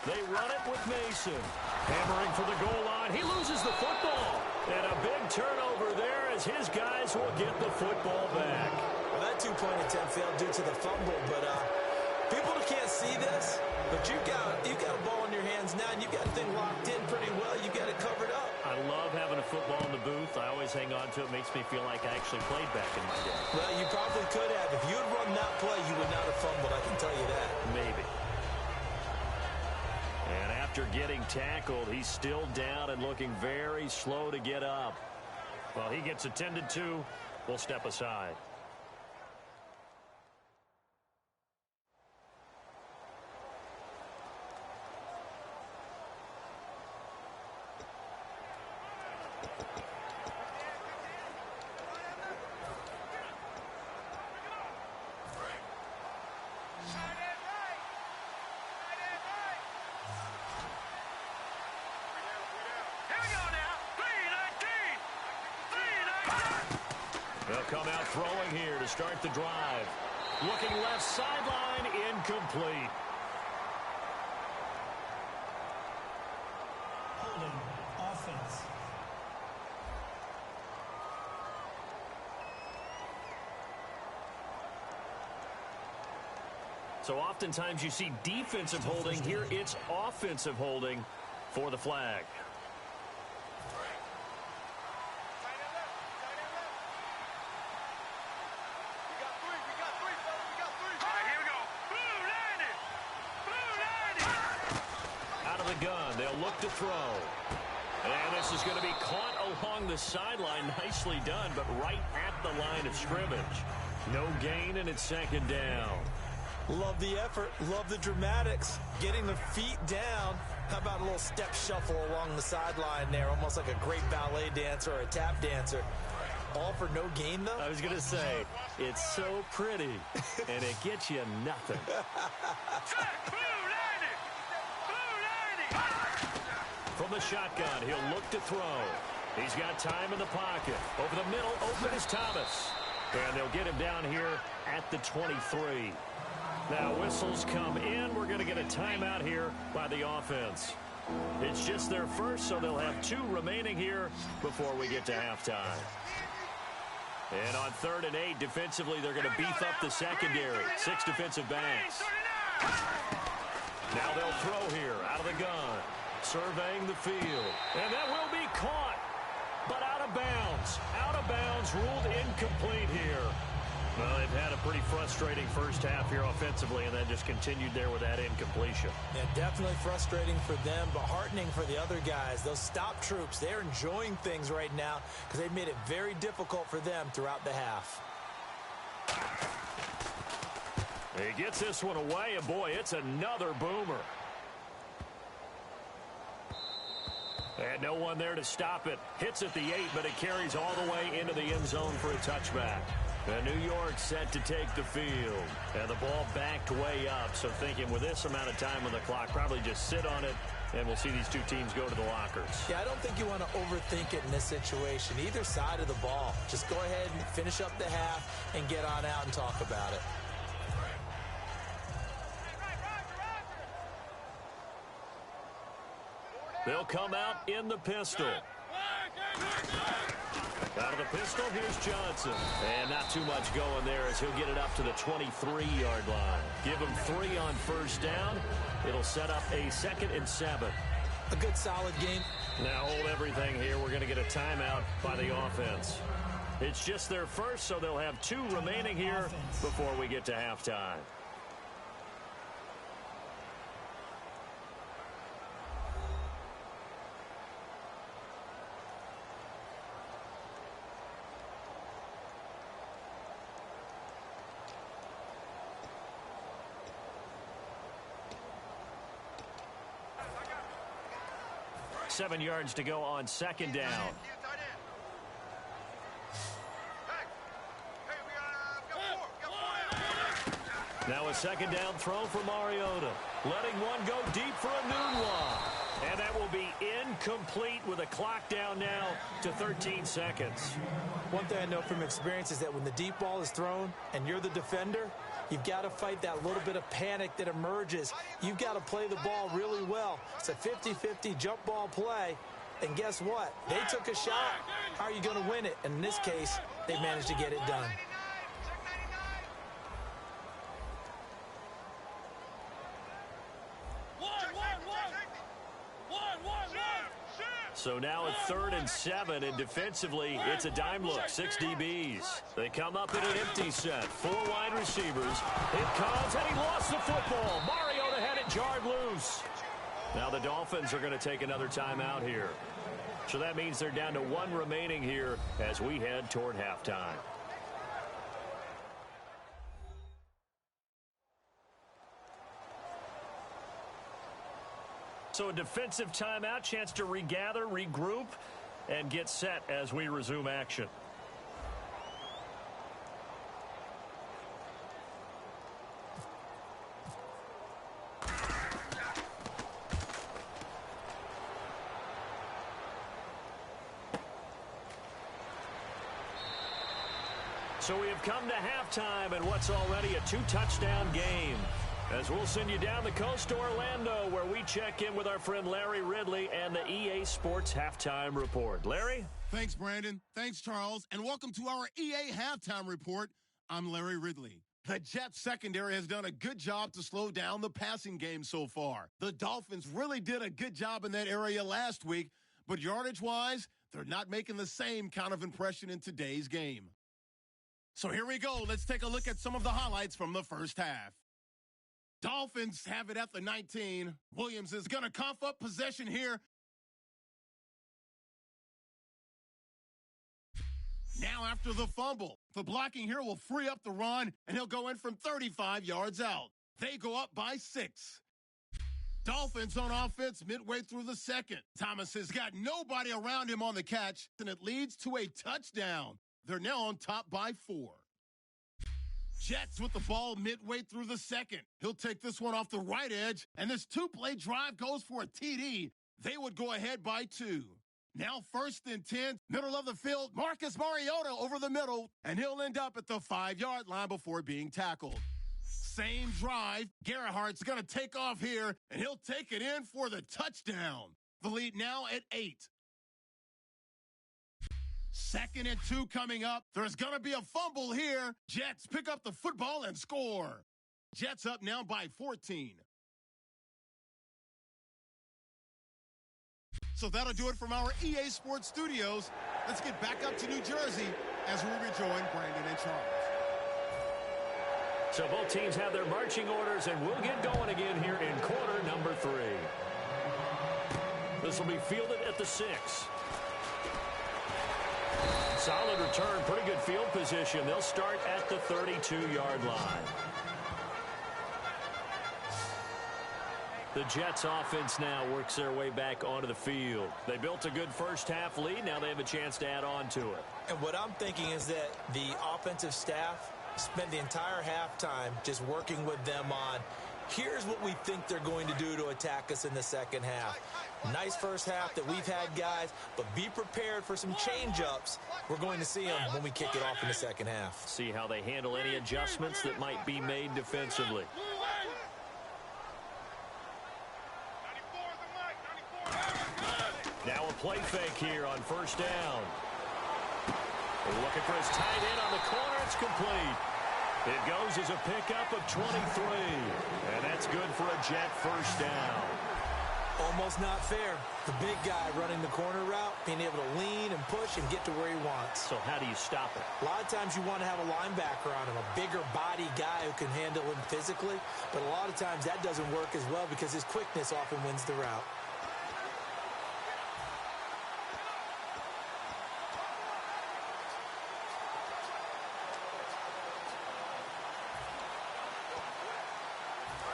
They run it with Mason. Hammering for the goal line. He loses the football. And a big turnover there as his guys will get the football back. Well, that two-point attempt failed due to the fumble, but people can't see this. But you've got a ball in your hands now, and you've got the thing locked in pretty well. You've got it covered up. I love having a football in the booth. I always hang on to it. Makes me feel like I actually played back in my day. Well, you probably could have. If you had run that play, you would not have fumbled. I can tell you that. Maybe. And after getting tackled, he's still down and looking very slow to get up. Well, he gets attended to. We'll step aside. come out throwing here to start the drive. Looking left sideline, incomplete. Holding offense. So oftentimes you see defensive holding. Here it's offensive holding for the flag. Out of the gun, they'll look to throw. And this is going to be caught along the sideline. Nicely done, but right at the line of scrimmage. No gain, and it's second down. Love the effort. Love the dramatics. Getting the feet down. How about a little step shuffle along the sideline there? Almost like a great ballet dancer or a tap dancer. All for no gain, though? I was going to say, it's so pretty, and it gets you nothing. From the shotgun, he'll look to throw. He's got time in the pocket. Over the middle, open is Thomas. And they'll get him down here at the 23. Now whistles come in. We're going to get a timeout here by the offense. It's just their first, so they'll have 2 remaining here before we get to halftime. And on 3rd and 8, defensively, they're going to beef up the secondary. 6 defensive backs. Now they'll throw here out of the gun. Surveying the field. And that will be caught, but out of bounds. Out of bounds, ruled incomplete here. Well, they've had a pretty frustrating first half here offensively, and then just continued there with that incompletion. Yeah, definitely frustrating for them, but heartening for the other guys. Those stop troops, they're enjoying things right now because they've made it very difficult for them throughout the half. He gets this one away, and boy, it's another boomer. And no one there to stop it. Hits at the 8, but it carries all the way into the end zone for a touchback. And New York set to take the field. And the ball backed way up. So thinking with this amount of time on the clock, probably just sit on it, and we'll see these 2 teams go to the lockers. Yeah, I don't think you want to overthink it in this situation. Either side of the ball. Just go ahead and finish up the half and get on out and talk about it. They'll come out in the pistol. Out of the pistol, here's Johnson. And not too much going there as he'll get it up to the 23-yard line. Give him 3 on first down. It'll set up a 2nd and 7. A good solid game. Now hold everything here. We're going to get a timeout by the offense. It's just their first, so they'll have 2 remaining here before we get to halftime. Seven yards to go on second down. Now a second down throw for Mariota. Letting one go deep for a Nunwa. And that will be incomplete with a clock down now to 13 seconds. One thing I know from experience is that when the deep ball is thrown and you're the defender, you've got to fight that little bit of panic that emerges. You've got to play the ball really well. It's a 50-50 jump ball play. And guess what? They took a shot. How are you going to win it? And in this case, they managed to get it done. So now it's 3rd and 7, and defensively, it's a dime look. 6 DBs. They come up in an empty set. 4 wide receivers. It comes, and he lost the football. Mariota had it jarred loose. Now the Dolphins are going to take another timeout here. So that means they're down to 1 remaining here as we head toward halftime. So a defensive timeout, chance to regather, regroup, and get set as we resume action. So we have come to halftime in what's already a 2-touchdown game. As we'll send you down the coast to Orlando, where we check in with our friend Larry Ridley and the EA Sports Halftime Report. Larry? Thanks, Brandon. Thanks, Charles. And welcome to our EA Halftime Report. I'm Larry Ridley. The Jets secondary has done a good job to slow down the passing game so far. The Dolphins really did a good job in that area last week, but yardage-wise, they're not making the same kind of impression in today's game. So here we go. Let's take a look at some of the highlights from the first half. Dolphins have it at the 19. Williams is going to cough up possession here. Now after the fumble, the blocking here will free up the run, and he'll go in from 35 yards out. They go up by 6. Dolphins on offense midway through the second. Thomas has got nobody around him on the catch, and it leads to a touchdown. They're now on top by 4. Jets with the ball midway through the second. He'll take this one off the right edge, and this 2-play drive goes for a TD. They would go ahead by 2. Now 1st and 10, middle of the field, Marcus Mariota over the middle, and he'll end up at the 5-yard line before being tackled. Same drive, Gerhardt's going to take off here, and he'll take it in for the touchdown. The lead now at 8. 2nd and 2 coming up. There's going to be a fumble here. Jets pick up the football and score. Jets up now by 14. So that'll do it from our EA Sports Studios. Let's get back up to New Jersey as we rejoin Brandon and Charles. So both teams have their marching orders, and we'll get going again here in quarter number 3. This will be fielded at the 6. Solid return, pretty good field position. They'll start at the 32-yard line. The Jets offense now works their way back onto the field. They built a good first half lead. Now they have a chance to add on to it. And what I'm thinking is that the offensive staff spent the entire halftime just working with them on, here's what we think they're going to do to attack us in the second half. Nice first half that we've had, guys, but be prepared for some change-ups. We're going to see them when we kick it off in the second half. See how they handle any adjustments that might be made defensively. Now a play fake here on first down. Looking for his tight end on the corner. It's complete. It goes as a pickup of 23. And that's good for a Jet first down. Almost not fair. The big guy running the corner route, being able to lean and push and get to where he wants. So how do you stop it? A lot of times you want to have a linebacker on him, a bigger body guy who can handle him physically. But a lot of times that doesn't work as well because his quickness often wins the route.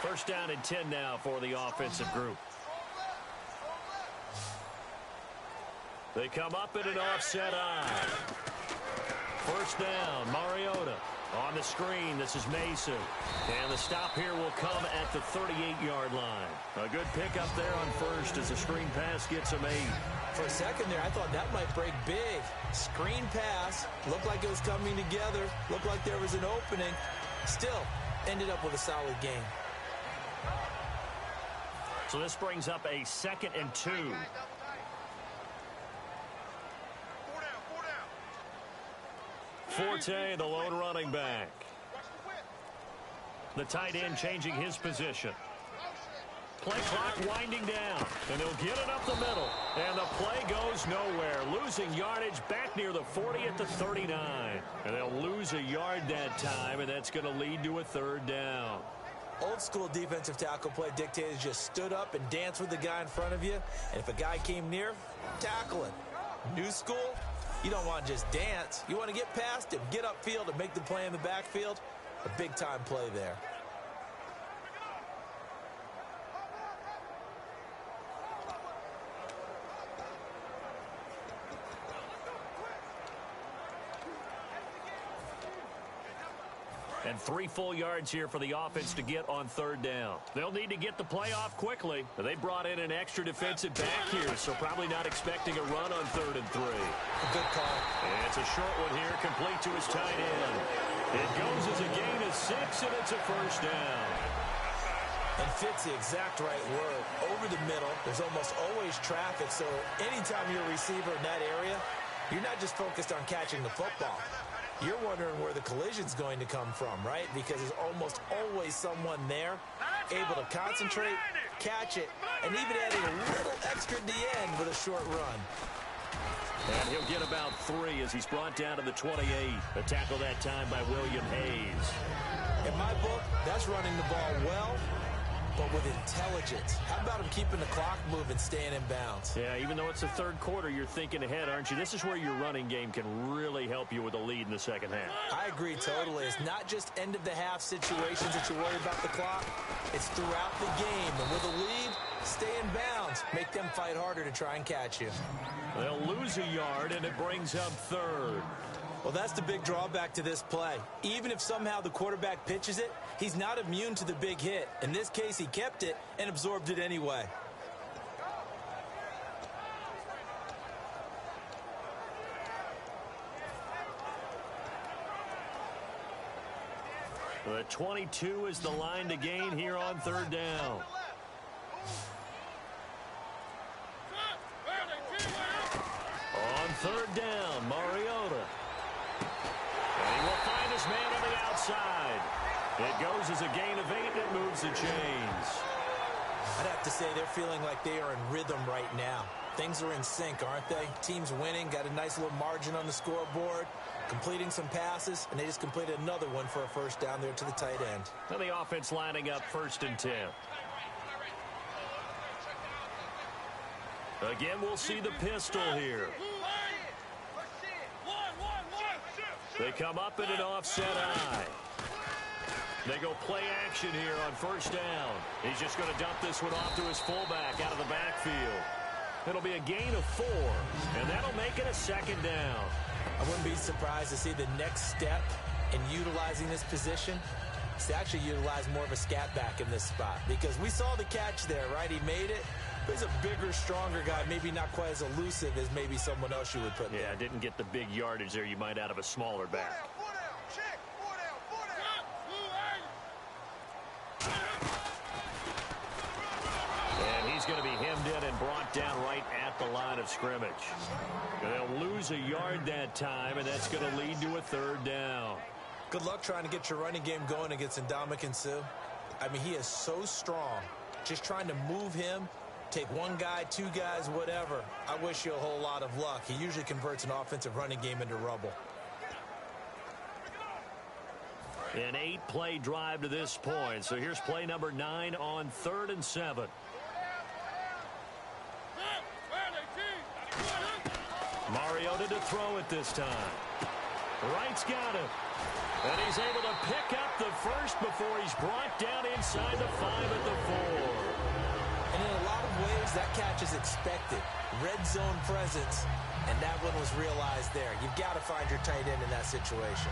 First down and 10 now for the offensive group. They come up in an offset eye. First down, Mariota. On the screen, this is Mason. And the stop here will come at the 38-yard line. A good pickup there on first as the screen pass gets him 8. For a second there, I thought that might break big. Screen pass, looked like it was coming together, looked like there was an opening. Still, ended up with a solid game. So this brings up a 2nd and 2. Forte, the lone running back. The tight end changing his position. Play clock winding down, and they'll get it up the middle. And the play goes nowhere. Losing yardage back near the 40 at the 39. And they'll lose a yard that time, and that's going to lead to a 3rd down. Old school defensive tackle play dictated just stood up and danced with the guy in front of you. And if a guy came near, tackle him. New school, you don't want to just dance. You want to get past him, get upfield, and make the play in the backfield. A big-time play there. And 3 full yards here for the offense to get on 3rd down. They'll need to get the play off quickly. They brought in an extra defensive back here, so probably not expecting a run on 3rd and 3. Good call. And it's a short one here, complete to his tight end. It goes as a gain of 6, and it's a 1st down. And fits the exact right word. Over the middle, there's almost always traffic, so anytime you're a receiver in that area, you're not just focused on catching the football. You're wondering where the collision's going to come from, right? Because there's almost always someone there able to concentrate, catch it, and even adding a little extra at the end with a short run. And he'll get about 3 as he's brought down to the 28. A tackle that time by William Hayes. In my book, that's running the ball well, but with intelligence. How about him keeping the clock moving, staying in bounds? Yeah, even though it's the 3rd quarter, you're thinking ahead, aren't you? This is where your running game can really help you with a lead in the 2nd half. I agree totally. It's not just end-of-the-half situations that you worry about the clock. It's throughout the game. And with a lead, stay in bounds. Make them fight harder to try and catch you. They'll lose a yard, and it brings up 3rd. Well, that's the big drawback to this play. Even if somehow the quarterback pitches it, he's not immune to the big hit. In this case, he kept it and absorbed it anyway. The 22 is the line to gain here on 3rd down. On 3rd down, Mariota. And he will find his man on the outside. It goes as a gain of 8, and it moves the chains. I'd have to say they're feeling like they are in rhythm right now. Things are in sync, aren't they? Team's winning, got a nice little margin on the scoreboard, completing some passes, and they just completed another one for a 1st down there to the tight end. And the offense lining up 1st and 10. Again, we'll see the pistol here. They come up in an offset eye. They go play action here on 1st down. He's just going to dump this one off to his fullback out of the backfield. It'll be a gain of 4, and that'll make it a 2nd down. I wouldn't be surprised to see the next step in utilizing this position is to actually utilize more of a scat back in this spot, because we saw the catch there, right? He made it. He's a bigger, stronger guy, maybe not quite as elusive as maybe someone else you would put there. Yeah, didn't get the big yardage there you might out of a smaller back. And he's going to be hemmed in and brought down right at the line of scrimmage. They'll lose a yard that time, and that's going to lead to a 3rd down. Good luck trying to get your running game going against Ndamukong Suh. I mean, he is so strong. Just trying to move him, take one guy, 2 guys, whatever. I wish you a whole lot of luck. He usually converts an offensive running game into rubble. An 8-play drive to this point. So here's play number 9 on 3rd and 7. Mariota to throw it this time. Wright's got it. And he's able to pick up the 1st before he's brought down inside the 5 at the 4. And in a lot of ways, that catch is expected. Red zone presence, and that one was realized there. You've got to find your tight end in that situation.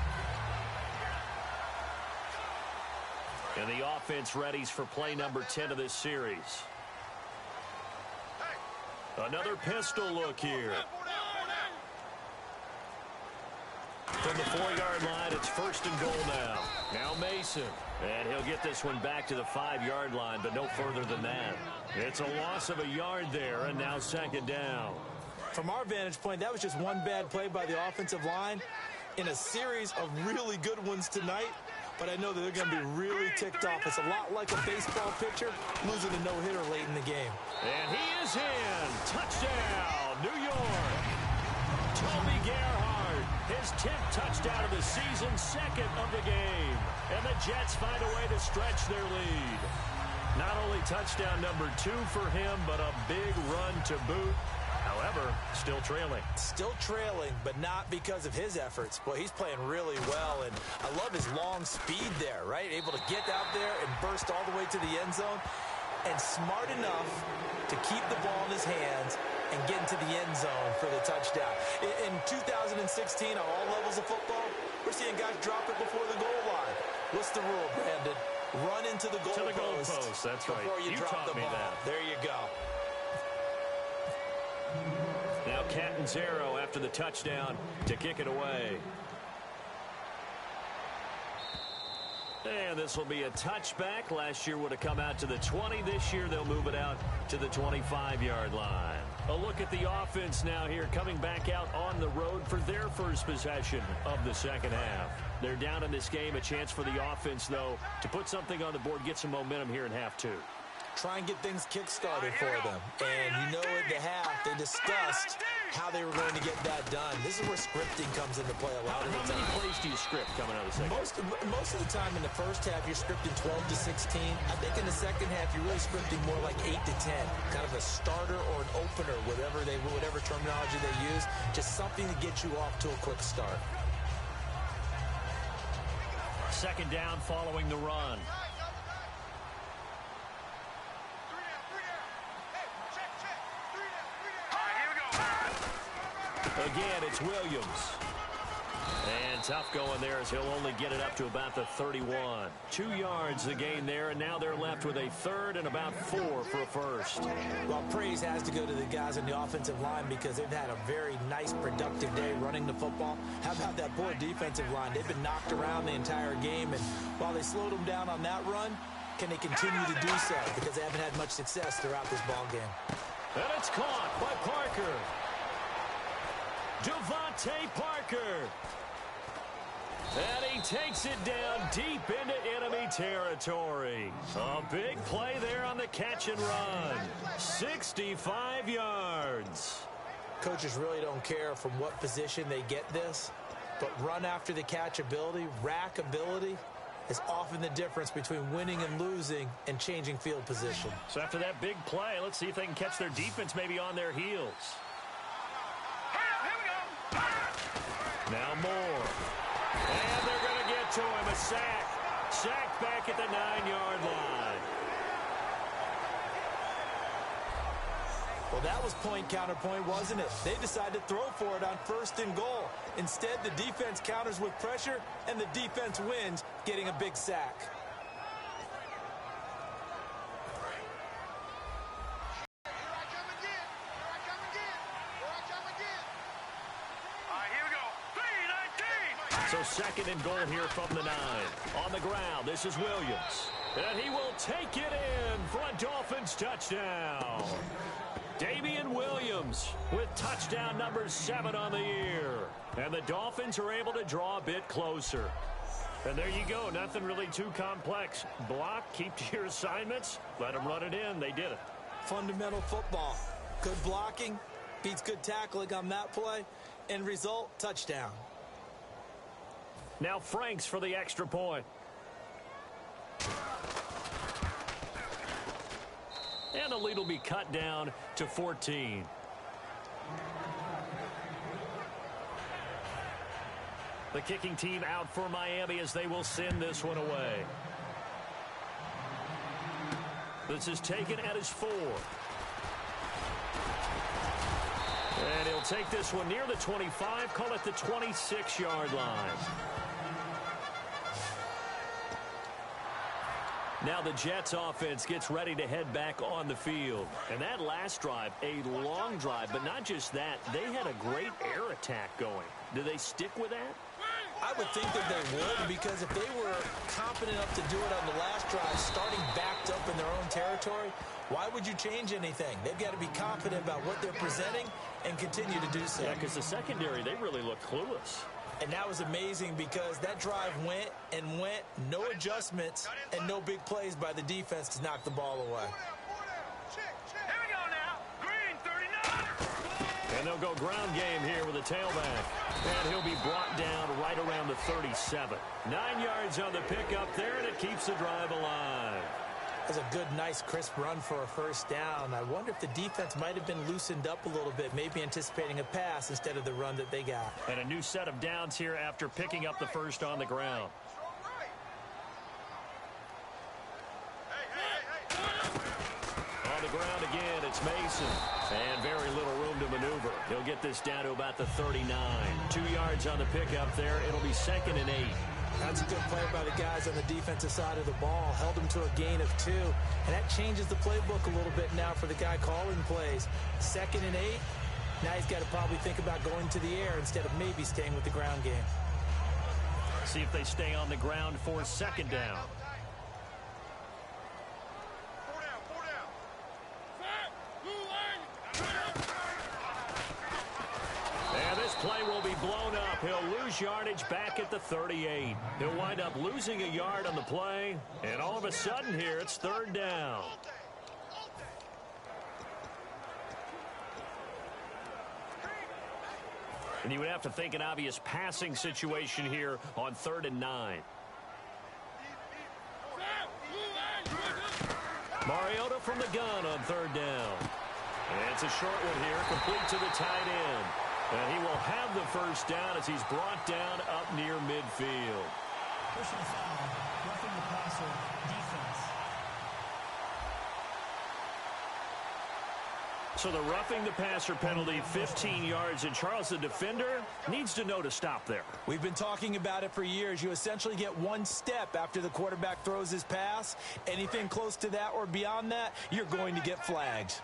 And the offense readies for play number 10 of this series. Another pistol look here. From the 4-yard line, it's 1st and goal now. Now Mason. And he'll get this one back to the 5-yard line, but no further than that. It's a loss of a yard there, and now 2nd down. From our vantage point, that was just one bad play by the offensive line in a series of really good ones tonight. But I know that they're going to be really ticked off. It's a lot like a baseball pitcher losing a no-hitter late in the game. And he is in. Touchdown, New York. Toby Gerhardt, his 10th touchdown of the season, 2nd of the game. And the Jets find a way to stretch their lead. Not only touchdown number 2 for him, but a big run to boot. However, still trailing. Still trailing, but not because of his efforts. Boy, he's playing really well, and I love his long speed there, right? Able to get out there and burst all the way to the end zone, and smart enough to keep the ball in his hands and get into the end zone for the touchdown. In 2016, on all levels of football, we're seeing guys drop it before the goal line. What's the rule, Brandon? Run into the goalpost. That's right. Before you drop the ball. That. There you go. Now Catanzaro after the touchdown to kick it away. And this will be a touchback. Last year would have come out to the 20. This year they'll move it out to the 25-yard line. A look at the offense now here, coming back out on the road for their first possession of the second half. They're down in this game. A chance for the offense, though, to put something on the board, get some momentum here in half two. Try and get things kick-started for them. And you know at the half, they discussed how they were going to get that done. This is where scripting comes into play a lot of the time. How many plays do you script coming out of the second? Most of the time in the first half, you're scripting 12 to 16. I think in the second half, you're really scripting more like 8 to 10. Kind of a starter or an opener, whatever terminology they use. Just something to get you off to a quick start. Second down following the run. Again, it's Williams. And tough going there as he'll only get it up to about the 31. 2 yards the gain there, and now they're left with a third and about 4 for a first. Well, praise has to go to the guys on the offensive line because they've had a very nice, productive day running the football. How about that poor defensive line? They've been knocked around the entire game, and while they slowed them down on that run, can they continue to do so? Because they haven't had much success throughout this ball game. And it's caught by Parker. Devontae Parker. And he takes it down deep into enemy territory. A big play there on the catch and run. 65 yards. Coaches really don't care from what position they get this, but run after the catch ability, rack ability, is often the difference between winning and losing and changing field position. So after that big play, let's see if they can catch their defense maybe on their heels. Now Moore. And they're going to get to him. A sack. Sacked back at the 9-yard line. Well, that was point counterpoint, wasn't it? They decided to throw for it on 1st and goal. Instead, the defense counters with pressure, and the defense wins, getting a big sack. So second and goal here from the 9. On the ground, this is Williams. And he will take it in for a Dolphins touchdown. Damian Williams with touchdown number 7 on the year. And the Dolphins are able to draw a bit closer. And there you go. Nothing really too complex. Block, keep to your assignments, let them run it in. They did it. Fundamental football. Good blocking, beats good tackling on that play. End result, touchdown. Now Franks for the extra point. And the lead will be cut down to 14. The kicking team out for Miami as they will send this one away. This is taken at his 4. And he'll take this one near the 25, call it the 26-yard line. Now the Jets offense gets ready to head back on the field. And that last drive, a long drive, but not just that, they had a great air attack going. Do they stick with that? I would think that they would, because if they were confident enough to do it on the last drive, starting backed up in their own territory, why would you change anything? They've got to be confident about what they're presenting and continue to do so. Yeah, because the secondary, they really looked clueless. And that was amazing because that drive went and went, no adjustments and no big plays by the defense to knock the ball away. Here we go now. Green 39. And they'll go ground game here with a tailback. And he'll be brought down right around the 37. 9 yards on the pickup there, and it keeps the drive alive. That's a good, nice, crisp run for a first down. I wonder if the defense might have been loosened up a little bit, maybe anticipating a pass instead of the run that they got. And a new set of downs here after picking up the first on the ground. On the ground again, it's Mason. And very little room to maneuver. He'll get this down to about the 39. 2 yards on the pickup there. It'll be 2nd and 8. That's a good play by the guys on the defensive side of the ball. Held them to a gain of 2. And that changes the playbook a little bit now for the guy calling plays. 2nd and 8. Now he's got to probably think about going to the air instead of maybe staying with the ground game. See if they stay on the ground for 2nd down. And this play will be blown up. He'll lose yardage back at the 38. He'll wind up losing a yard on the play. And all of a sudden here, it's 3rd down. And you would have to think an obvious passing situation here on 3rd and 9. Mariota from the gun on 3rd down. And it's a short one here, complete to the tight end. And he will have the 1st down as he's brought down up near midfield. Personal foul, roughing the passer, defense. So the roughing the passer penalty, 15 yards. And Charles, the defender, needs to know to stop there. We've been talking about it for years. You essentially get 1 step after the quarterback throws his pass. Anything close to that or beyond that, you're going to get flagged.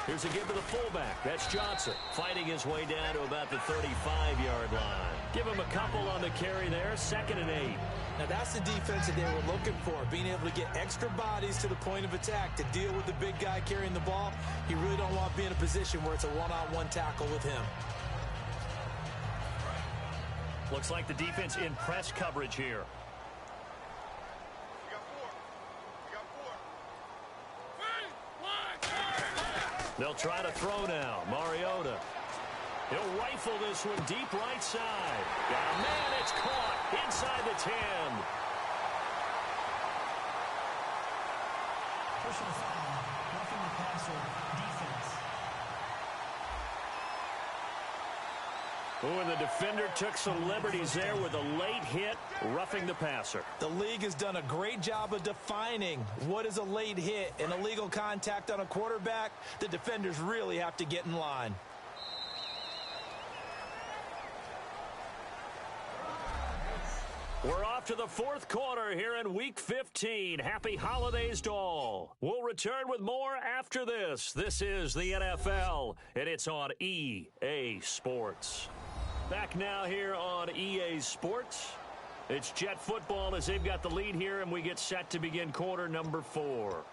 Here's a give to the fullback. That's Johnson, fighting his way down to about the 35-yard line. Give him a couple on the carry there, 2nd and 8. Now that's the defense that they were looking for, being able to get extra bodies to the point of attack to deal with the big guy carrying the ball. You really don't want to be in a position where it's a one-on-one tackle with him. Looks like the defense in press coverage here. They'll try to throw now. Mariota. He'll rifle this one deep right side. Oh, man, it's caught inside the 10. Personal foul, roughing the passer, defense. Oh, and the defender took some liberties there with a late hit, roughing the passer. The league has done a great job of defining what is a late hit and illegal contact on a quarterback. The defenders really have to get in line. We're off to the 4th quarter here in Week 15. Happy holidays to all. We'll return with more after this. This is the NFL, and it's on EA Sports. Back now here on EA Sports. It's Jet football as they've got the lead here, and we get set to begin quarter number 4.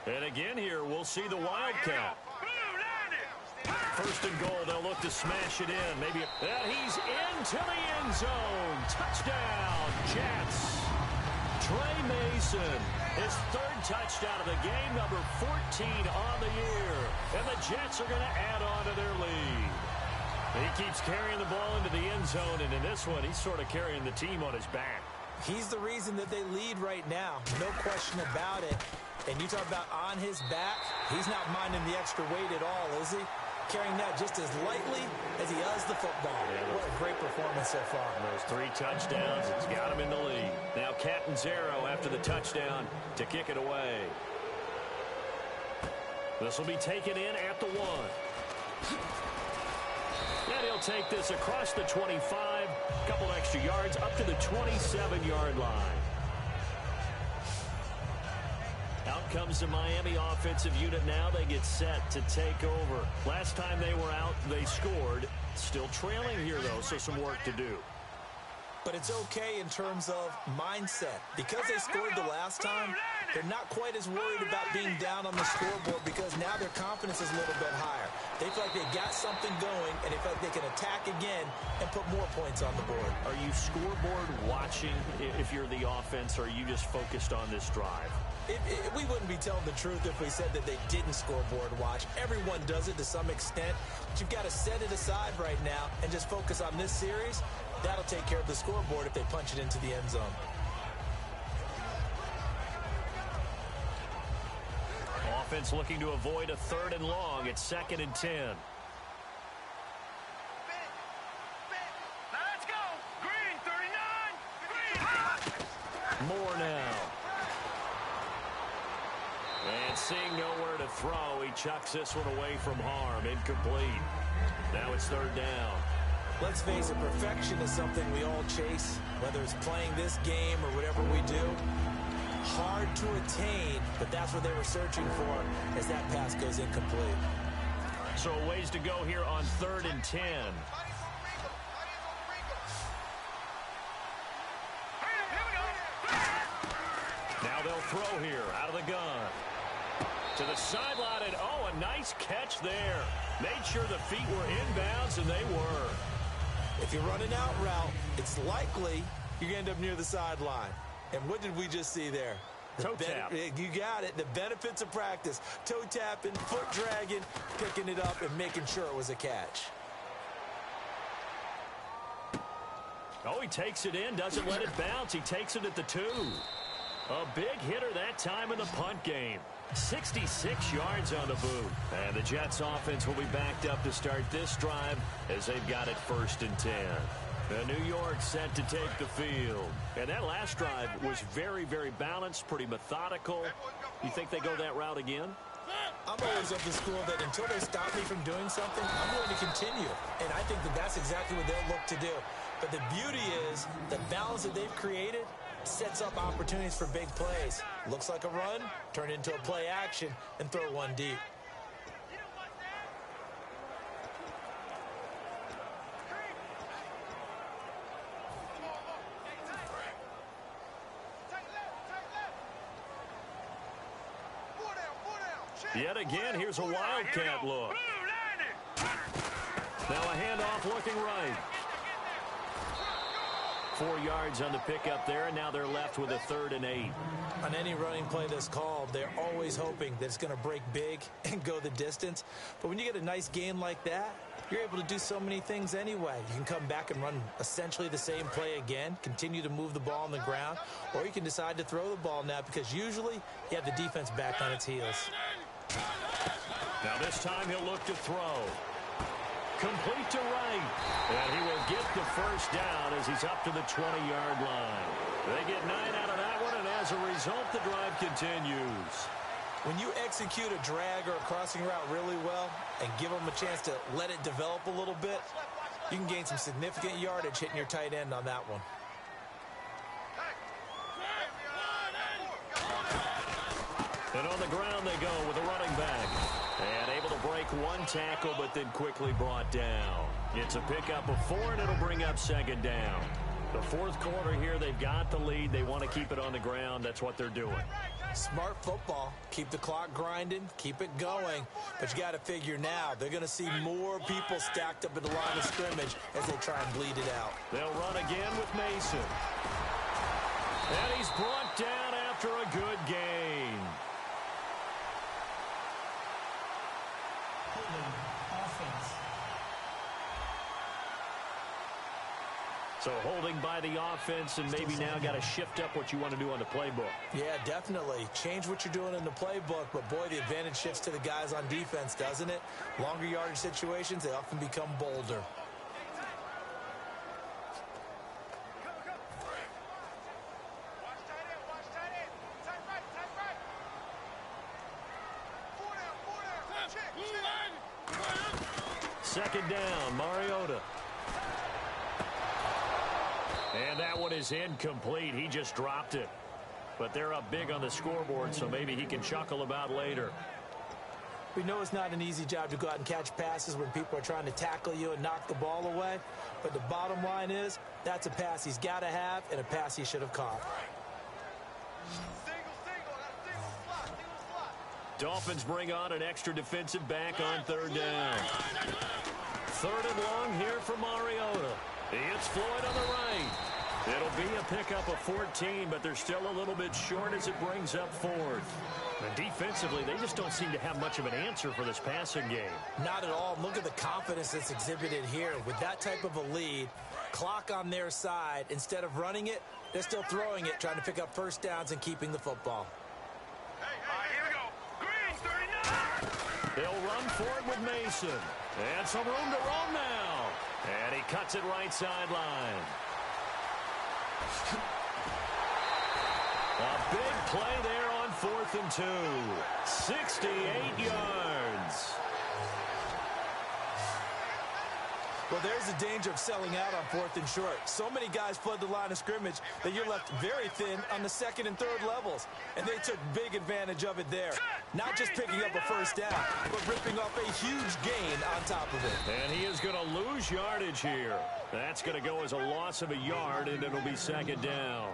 And again here, we'll see the Wildcat. 1st and goal, they'll look to smash it in. Maybe he's into the end zone. Touchdown, Jets. Trey Mason, his 3rd touchdown of the game, number 14 on the year. And the Jets are going to add on to their lead. He keeps carrying the ball into the end zone, and in this one, he's sort of carrying the team on his back. He's the reason that they lead right now. No question about it. And you talk about on his back, he's not minding the extra weight at all, is he? Carrying that just as lightly as he does the football. Yeah, what a great performance so far. Those 3 touchdowns, it's got him in the lead. Now Catanzaro after the touchdown to kick it away. This will be taken in at the 1. And he'll take this across the 25, couple extra yards up to the 27-yard line. Out comes the Miami offensive unit now. They get set to take over. Last time they were out, they scored. Still trailing here, though, so some work to do. But it's okay in terms of mindset. Because they scored the last time, they're not quite as worried about being down on the scoreboard because now their confidence is a little bit higher. They feel like they got something going, and they feel like they can attack again and put more points on the board. Are you scoreboard watching if you're the offense, or are you just focused on this drive? We wouldn't be telling the truth if we said that they didn't scoreboard watch. Everyone does it to some extent. But you've got to set it aside right now and just focus on this series. That'll take care of the scoreboard if they punch it into the end zone. Offense looking to avoid a 3rd and long. It's 2nd and 10. Let's go. Green, 39. Green. seeing nowhere to throw, he chucks this one away from harm. Incomplete. Now it's third down. Let's face it, perfection is something we all chase, whether it's playing this game or whatever we do. Hard to attain, but that's what they were searching for as that pass goes incomplete. So a ways to go here on 3rd and 10. Now they'll throw here out of the gun. To the sideline, and oh, a nice catch there. Made sure the feet were inbounds, and they were. If you run an out route, it's likely you're going to end up near the sideline. And what did we just see there? Toe tap. You got it. The benefits of practice. Toe tapping, foot dragging, picking it up, and making sure it was a catch. Oh, he takes it in, doesn't let it bounce. He takes it at the 2. A big hitter that time in the punt game. 66 yards on the boot. And the Jets offense will be backed up to start this drive as they've got it 1st and 10. New York set to take the field. And that last drive was very, very balanced, pretty methodical. You think they go that route again? I'm always of the school that until they stop me from doing something, I'm going to continue. And I think that that's exactly what they'll look to do. But the beauty is the balance that they've created sets up opportunities for big plays. Looks like a run, turn into a play action, and throw one deep. Yet again, here's a wildcat look. Now a handoff looking right. 4 yards on the pickup there, and now they're left with a 3rd and 8. On any running play that's called, they're always hoping that it's going to break big and go the distance. But when you get a nice gain like that, you're able to do so many things anyway. You can come back and run essentially the same play again, continue to move the ball on the ground, or you can decide to throw the ball now because usually you have the defense back on its heels. Now this time he'll look to throw. Complete to right. And he will get the first down as he's up to the 20-yard line. They get 9 out of that one, and as a result, the drive continues. When you execute a drag or a crossing route really well and give them a chance to let it develop a little bit, you can gain some significant yardage hitting your tight end on that one. And on the ground they go with a running back. And able to break one tackle, but then quickly brought down. It's a pickup of 4, and it'll bring up 2nd down. The 4th quarter here, they've got the lead. They want to keep it on the ground. That's what they're doing. Smart football. Keep the clock grinding. Keep it going. But you got to figure now, they're going to see more people stacked up at the line of scrimmage as they try and bleed it out. They'll run again with Mason. And he's brought down after a good gain. Offense. So holding by the offense, and maybe now got to shift up what you want to do on the playbook. Yeah, definitely. Change what you're doing in the playbook, but boy, the advantage shifts to the guys on defense, doesn't it? Longer yardage situations, they often become bolder. Second down, Mariota. And that one is incomplete. He just dropped it. But they're up big on the scoreboard, so maybe he can chuckle about later. We know it's not an easy job to go out and catch passes when people are trying to tackle you and knock the ball away. But the bottom line is, that's a pass he's got to have and a pass he should have caught. Dolphins bring on an extra defensive back on 3rd down. 3rd and long here for Mariota. It's Floyd on the right. It'll be a pickup of 14, but they're still a little bit short as it brings up 4th. And defensively, they just don't seem to have much of an answer for this passing game. Not at all. Look at the confidence that's exhibited here. With that type of a lead, clock on their side, instead of running it, they're still throwing it, trying to pick up first downs and keeping the football. Here we go. Green, 39. They'll run for it with Mason. And some room to roam now. And he cuts it right sideline. A big play there on 4th and 2. 68 yards. Well, there's the danger of selling out on 4th and short. So many guys flood the line of scrimmage that you're left very thin on the 2nd and 3rd levels. And they took big advantage of it there. Not just picking up a first down, but ripping off a huge gain on top of it. And he is going to lose yardage here. That's going to go as a loss of a yard, and it'll be 2nd down.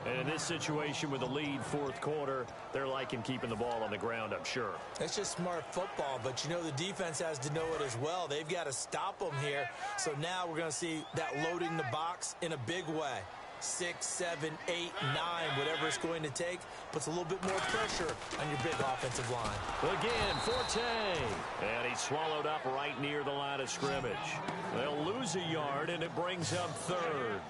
And in this situation with the lead 4th quarter, they're liking keeping the ball on the ground, I'm sure. It's just smart football, but you know the defense has to know it as well. They've got to stop them here. So now we're going to see that loading the box in a big way. 6, 7, 8, 9, whatever it's going to take, puts a little bit more pressure on your big offensive line. Again, Forte. And he's swallowed up right near the line of scrimmage. They'll lose a yard, and it brings up 3rd.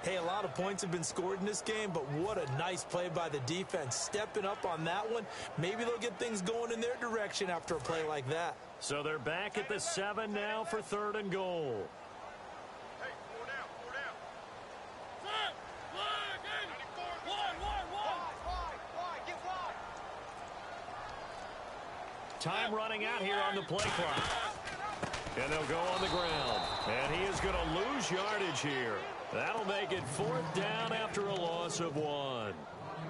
Hey, a lot of points have been scored in this game, but what a nice play by the defense. Stepping up on that one, maybe they'll get things going in their direction after a play like that. So they're back at the 7 now for 3rd and goal. Hey, 4 down, 4 down. Time running out here on the play clock. And they'll go on the ground. And he is going to lose yardage here. That'll make it 4th down after a loss of 1.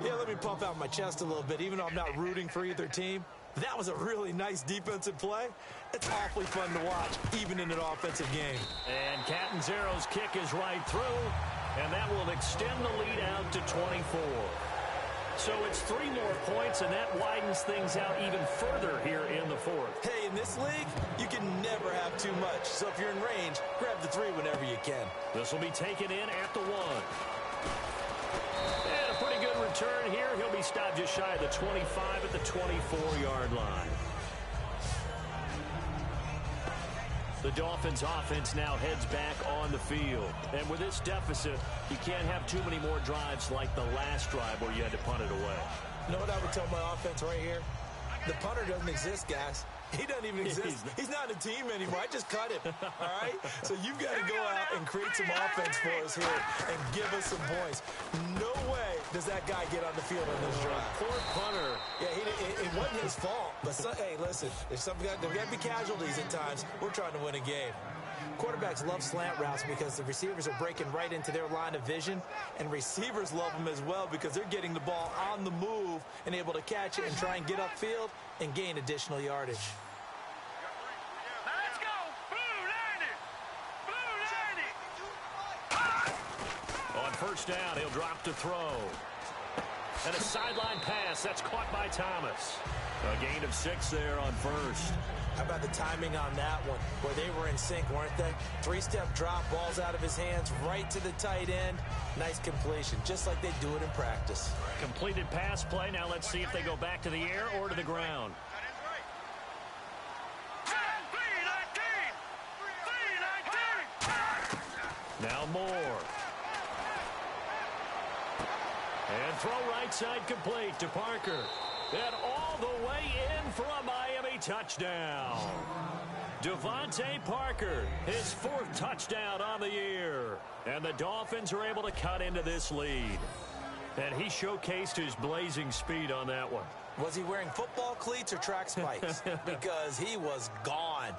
Yeah, let me puff out my chest a little bit, even though I'm not rooting for either team. That was a really nice defensive play. It's awfully fun to watch, even in an offensive game. And Catanzaro's kick is right through, and that will extend the lead out to 24. So it's 3 more points, and that widens things out even further here in the 4th. Hey, in this league, you can never have too much. So if you're in range, grab the 3 whenever you can. This will be taken in at the 1. And a pretty good return here. He'll be stopped just shy of the 25 at the 24-yard line. The Dolphins offense now heads back on the field. And with this deficit, you can't have too many more drives like the last drive where you had to punt it away. You know what I would tell my offense right here? The punter doesn't exist, guys. He doesn't even exist. He's not a team anymore. I just cut him, all right? So you've got to go out and create some offense for us here and give us some points. No way does that guy get on the field on this drive. Poor punter. Yeah, it wasn't his fault. But, hey, listen, there's got to be casualties at times. We're trying to win a game. Quarterbacks love slant routes because the receivers are breaking right into their line of vision, and receivers love them as well because they're getting the ball on the move and able to catch it and try and get upfield and gain additional yardage. Now let's go. Blue 90. On first down, he'll drop to throw. And a sideline pass. That's caught by Thomas. A gain of 6 there on first. How about the timing on that one, where they were in sync, weren't they? 3-step drop, balls out of his hands, right to the tight end. Nice completion, just like they do it in practice. Completed pass play. Now let's see if they go back to the air or to the ground. Now Moore. And throw right side complete to Parker. And all the way in for a Miami touchdown. Devontae Parker, his 4th touchdown on the year. And the Dolphins are able to cut into this lead. And he showcased his blazing speed on that one. Was he wearing football cleats or track spikes? Because he was gone.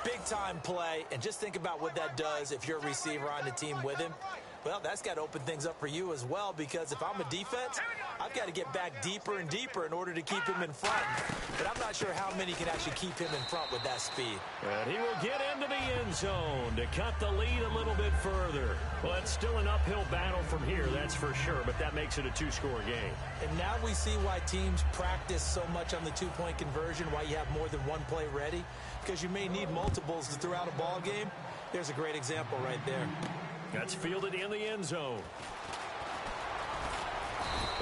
Big-time play, and just think about what that does if you're a receiver on the team with him. Well, that's got to open things up for you as well, because if I'm a defense, I've got to get back deeper and deeper in order to keep him in front. But I'm not sure how many can actually keep him in front with that speed. And he will get into the end zone to cut the lead a little bit further. Well, it's still an uphill battle from here, that's for sure, but that makes it a 2-score game. And now we see why teams practice so much on the 2-point conversion, why you have more than one play ready, because you may need multiples throughout a ball game. There's a great example right there. That's fielded in the end zone.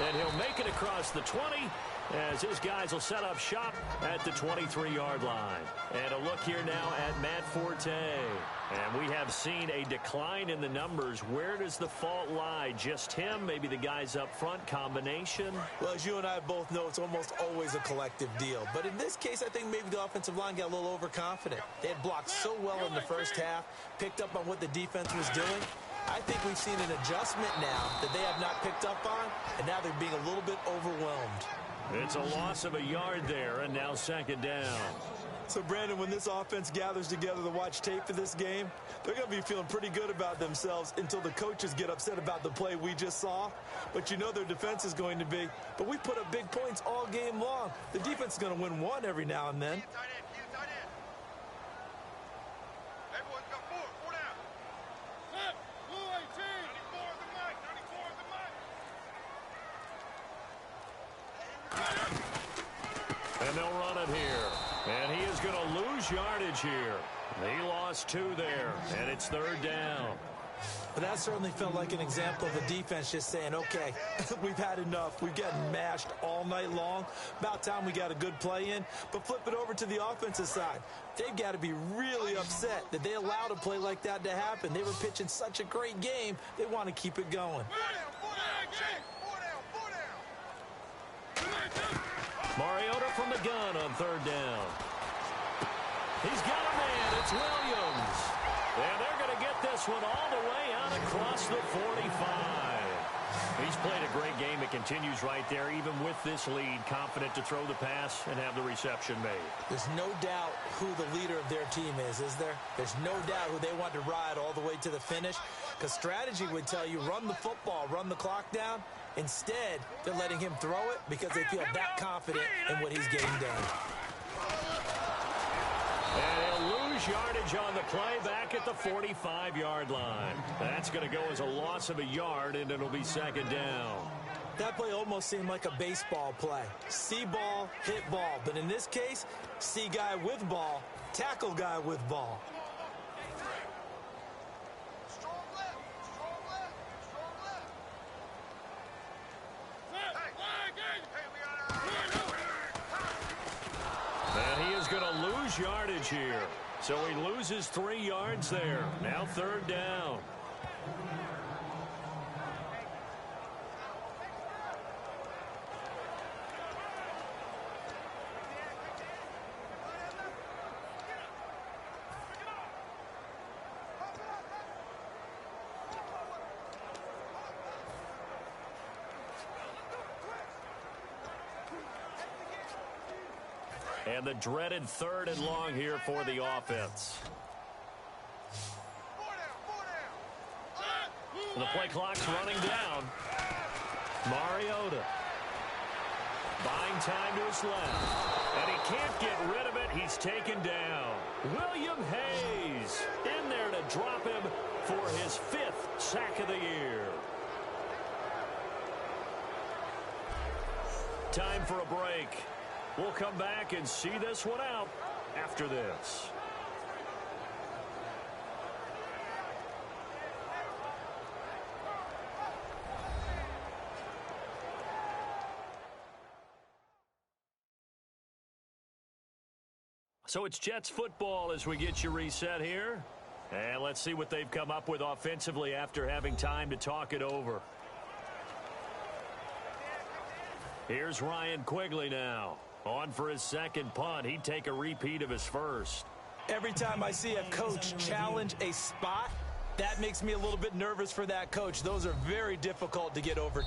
And he'll make it across the 20 as his guys will set up shop at the 23-yard line. And a look here now at Matt Forte. And we have seen a decline in the numbers. Where does the fault lie? Just him? Maybe the guys up front? Combination? Well, as you and I both know, it's almost always a collective deal. But in this case, I think maybe the offensive line got a little overconfident. They had blocked so well in the first half, picked up on what the defense was doing. I think we've seen an adjustment now that they have not picked up on, and now they're being a little bit overwhelmed. It's a loss of a yard there, and now second down. So, Brandon, when this offense gathers together to watch tape for this game, they're going to be feeling pretty good about themselves until the coaches get upset about the play we just saw. But you know their defense is going to be. But we put up big points all game long. The defense is going to win one every now and then. Everyone's got four down. Set. Blue 18. 94 is the mic. 94 is the mic. And they'll run it here. And he is going to lose yardage here. He lost 2 there, and it's third down. But that certainly felt like an example of the defense just saying, okay, we've had enough. We've gotten mashed all night long. About time we got a good play in. But flip it over to the offensive side. They've got to be really upset that they allowed a play like that to happen. They were pitching such a great game, they want to keep it going. Mariota from the gun on third down. He's got a man. It's Williams. And they're going to get this one all the way out across the 45. He's played a great game. It continues right there, even with this lead, confident to throw the pass and have the reception made. There's no doubt who the leader of their team is there? There's no doubt who they want to ride all the way to the finish, because strategy would tell you run the football, run the clock down. Instead, they're letting him throw it because they feel that confident in what he's getting done. And he'll lose yardage on the play back at the 45-yard line. That's going to go as a loss of a yard, and it'll be second down. That play almost seemed like a baseball play. See ball, hit ball. But in this case, see guy with ball, tackle guy with ball. And he is going to lose yardage here. So he loses 3 yards there. Now third down. And the dreaded third and long here for the offense. The play clock's running down. Mariota buying time to his left. And he can't get rid of it. He's taken down. William Hayes in there to drop him for his 5th sack of the year. Time for a break. We'll come back and see this one out after this. So it's Jets football as we get you reset here. And let's see what they've come up with offensively after having time to talk it over. Here's Ryan Quigley now. On for his second punt. He'd take a repeat of his first. Every time I see a coach challenge a spot, that makes me a little bit nervous for that coach. Those are very difficult to get over.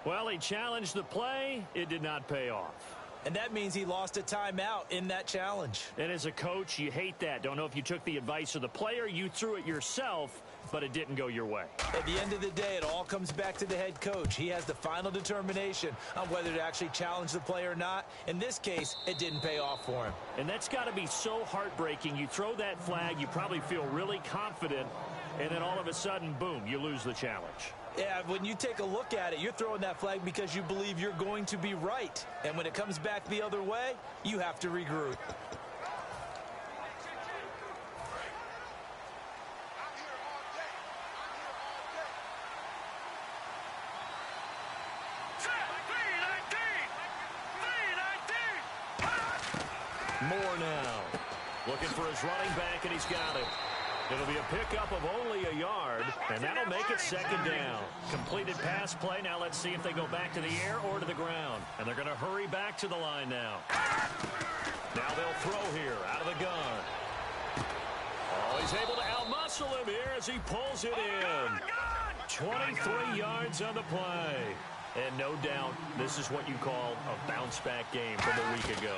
Well, he challenged the play. It did not pay off. And that means he lost a timeout in that challenge. And as a coach, you hate that. Don't know if you took the advice of the player, you threw it yourself, but it didn't go your way. At the end of the day, it all comes back to the head coach. He has the final determination on whether to actually challenge the play or not. In this case, it didn't pay off for him. And that's got to be so heartbreaking. You throw that flag, you probably feel really confident, and then all of a sudden, boom, you lose the challenge. Yeah, when you take a look at it, you're throwing that flag because you believe you're going to be right. And when it comes back the other way, you have to regroup. Moore now. Looking for his running back, and he's got it. It'll be a pickup of only a yard, and that'll make it second down. Completed pass play. Now let's see if they go back to the air or to the ground. And they're going to hurry back to the line now. Now they'll throw here out of the gun. Oh, he's able to They'll muscle him here as he pulls it in. 23 yards on the play. And no doubt, this is what you call a bounce-back game from a week ago.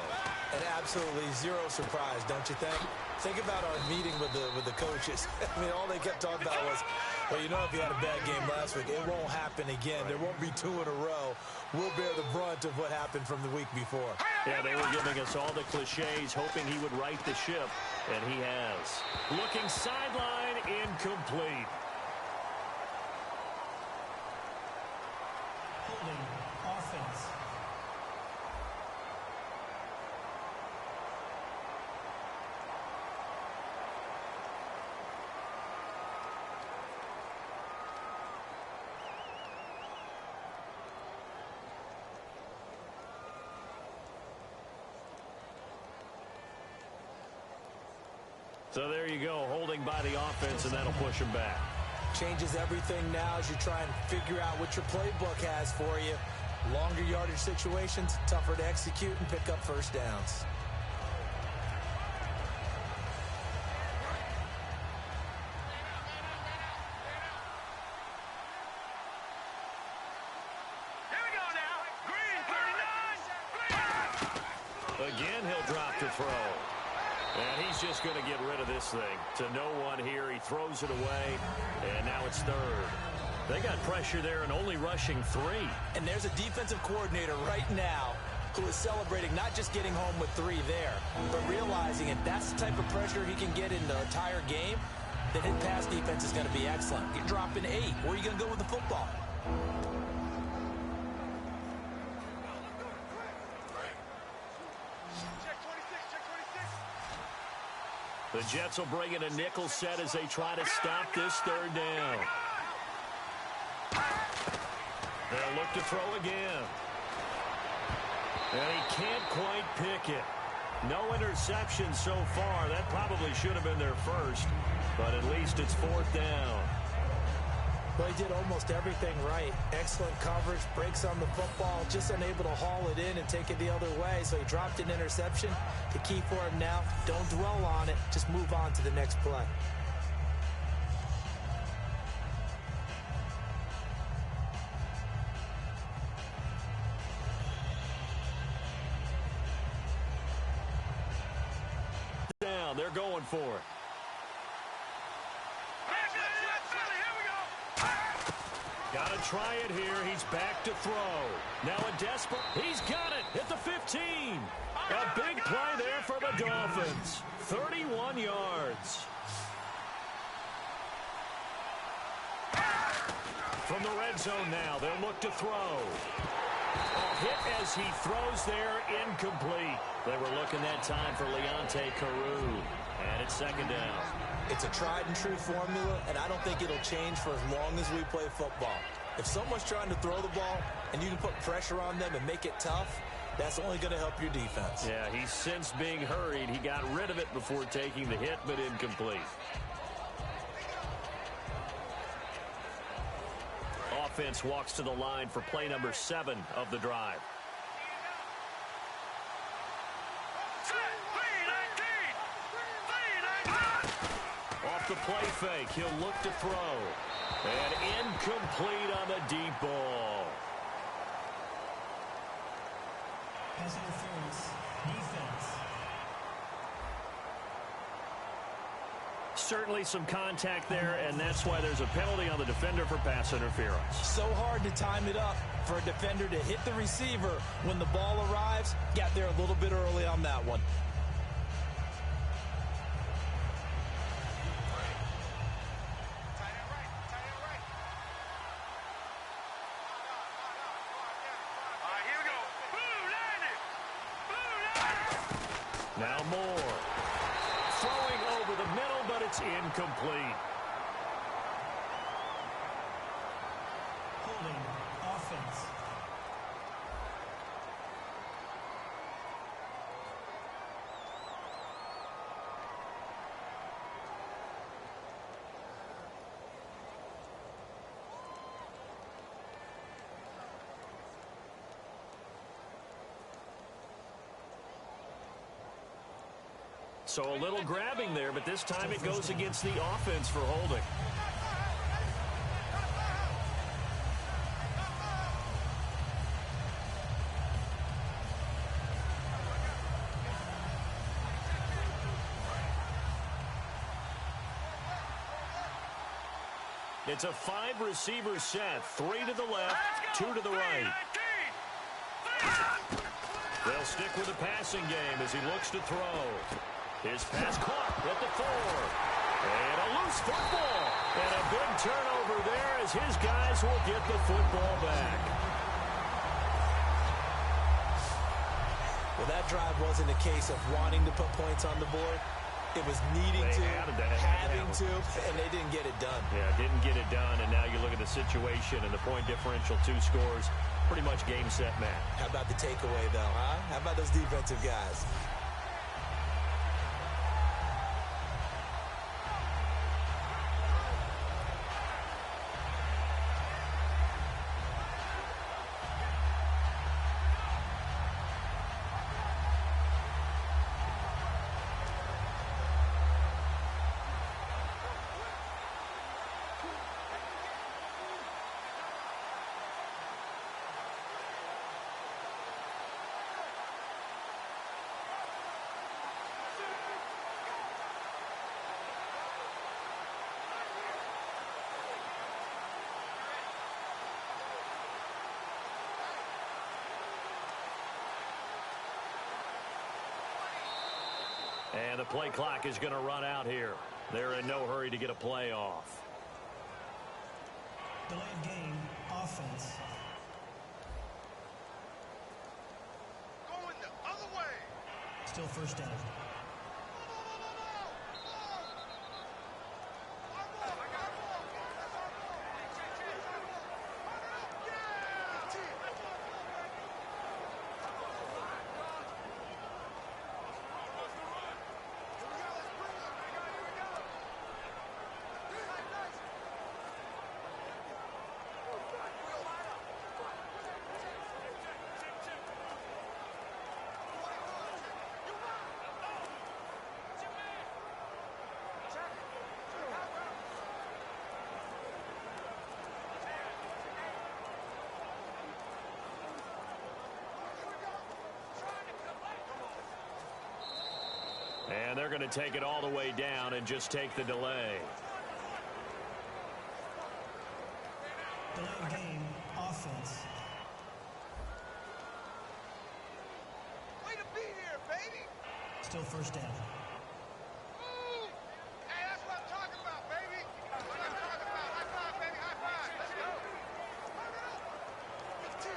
And absolutely zero surprise, don't you think? Think about our meeting with the coaches. I mean, all they kept talking about was, well, you know, if you had a bad game last week, it won't happen again. There won't be 2 in a row. We'll bear the brunt of what happened from the week before. Yeah, they were giving us all the cliches, hoping he would right the ship, and he has. Looking sideline, incomplete. Holding offense. So there you go, holding by the offense, and that'll push him back. Changes everything now as you try and figure out what your playbook has for you. Longer yardage situations, tougher to execute and pick up first downs. Again, he'll drop to throw. And he's just going to get rid of this thing. To no one here, he throws it away, and now it's third. They got pressure there and only rushing 3. And there's a defensive coordinator right now who is celebrating not just getting home with 3 there, but realizing if that's the type of pressure he can get in the entire game, then his pass defense is going to be excellent. You're dropping 8. Where are you going to go with the football? The Jets will bring in a nickel set as they try to stop this third down. They'll look to throw again. And he can't quite pick it. No interception so far. That probably should have been their first, but at least it's 4th down. Well, he did almost everything right. Excellent coverage, breaks on the football, just unable to haul it in and take it the other way. So he dropped an interception. The key for him now, don't dwell on it. Just move on to the next play. Down, they're going for it. Got to try it here. He's back to throw. Now a desperate. He's got it at the 15. A big play there for the Dolphins. 31 yards. From the red zone now, they'll look to throw. A hit as he throws there, incomplete. They were looking that time for Leonte Carew. And it's 2nd down. It's a tried-and-true formula, and I don't think it'll change for as long as we play football. If someone's trying to throw the ball and you can put pressure on them and make it tough, that's only going to help your defense. Yeah, he's since being hurried. He got rid of it before taking the hit, but incomplete. Offense walks to the line for play number 7 of the drive. Off the play fake, he'll look to throw. And incomplete on the deep ball. Pass interference. Defense. Certainly some contact there, and that's why there's a penalty on the defender for pass interference. So hard to time it up for a defender to hit the receiver when the ball arrives. Got there a little bit early on that one. Now Moore. Throwing over the middle, but it's incomplete. Holding offense. So a little grabbing there, but this time it goes against the offense for holding. It's a 5-receiver set, 3 to the left, 2 to the right. They'll stick with the passing game as he looks to throw. His pass caught at the 4. And a loose football. And a big turnover there as his guys will get the football back. Well, that drive wasn't a case of wanting to put points on the board. It was needing to, having to, and they didn't get it done. Yeah, didn't get it done, and now you look at the situation and the point differential, 2 scores, pretty much game, set, match. How about the takeaway, though, huh? How about those defensive guys? And the play clock is going to run out here. They're in no hurry to get a play off. Delayed game, offense. Going the other way. Still first down. And they're going to take it all the way down and just take the delay. Delayed game, offense. Way to be here, baby. Still first down. Ooh. Hey, that's what I'm talking about, baby. That's what I'm talking about. High five, baby. High five. Let's go. 15.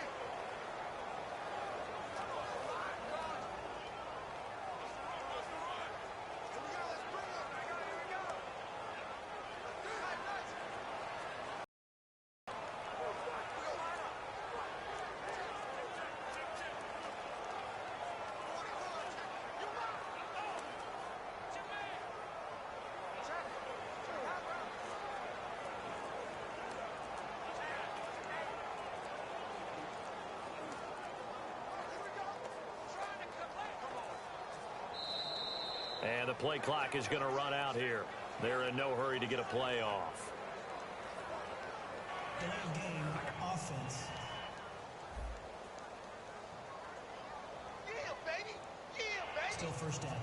And the play clock is going to run out here. They're in no hurry to get a play off. Delayed game, offense. Yeah, baby. Yeah, baby. Still first down.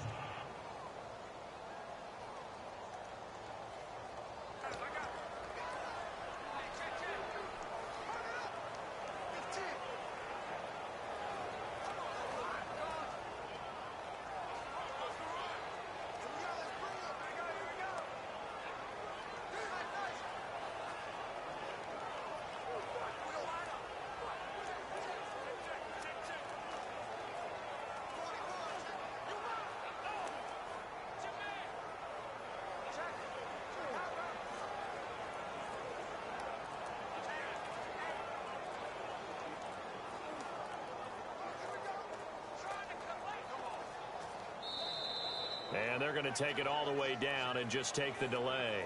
And they're going to take it all the way down and just take the delay.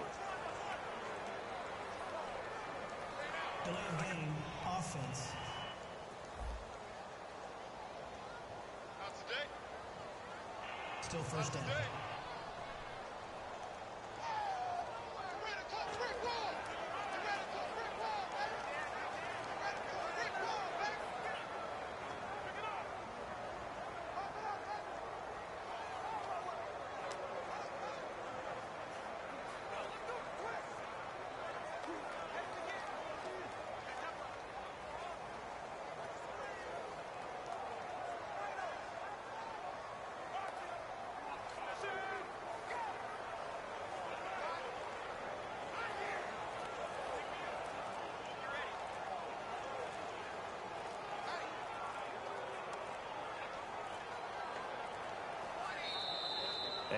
Delayed game, offense. How's the day? Still first down. How's the day?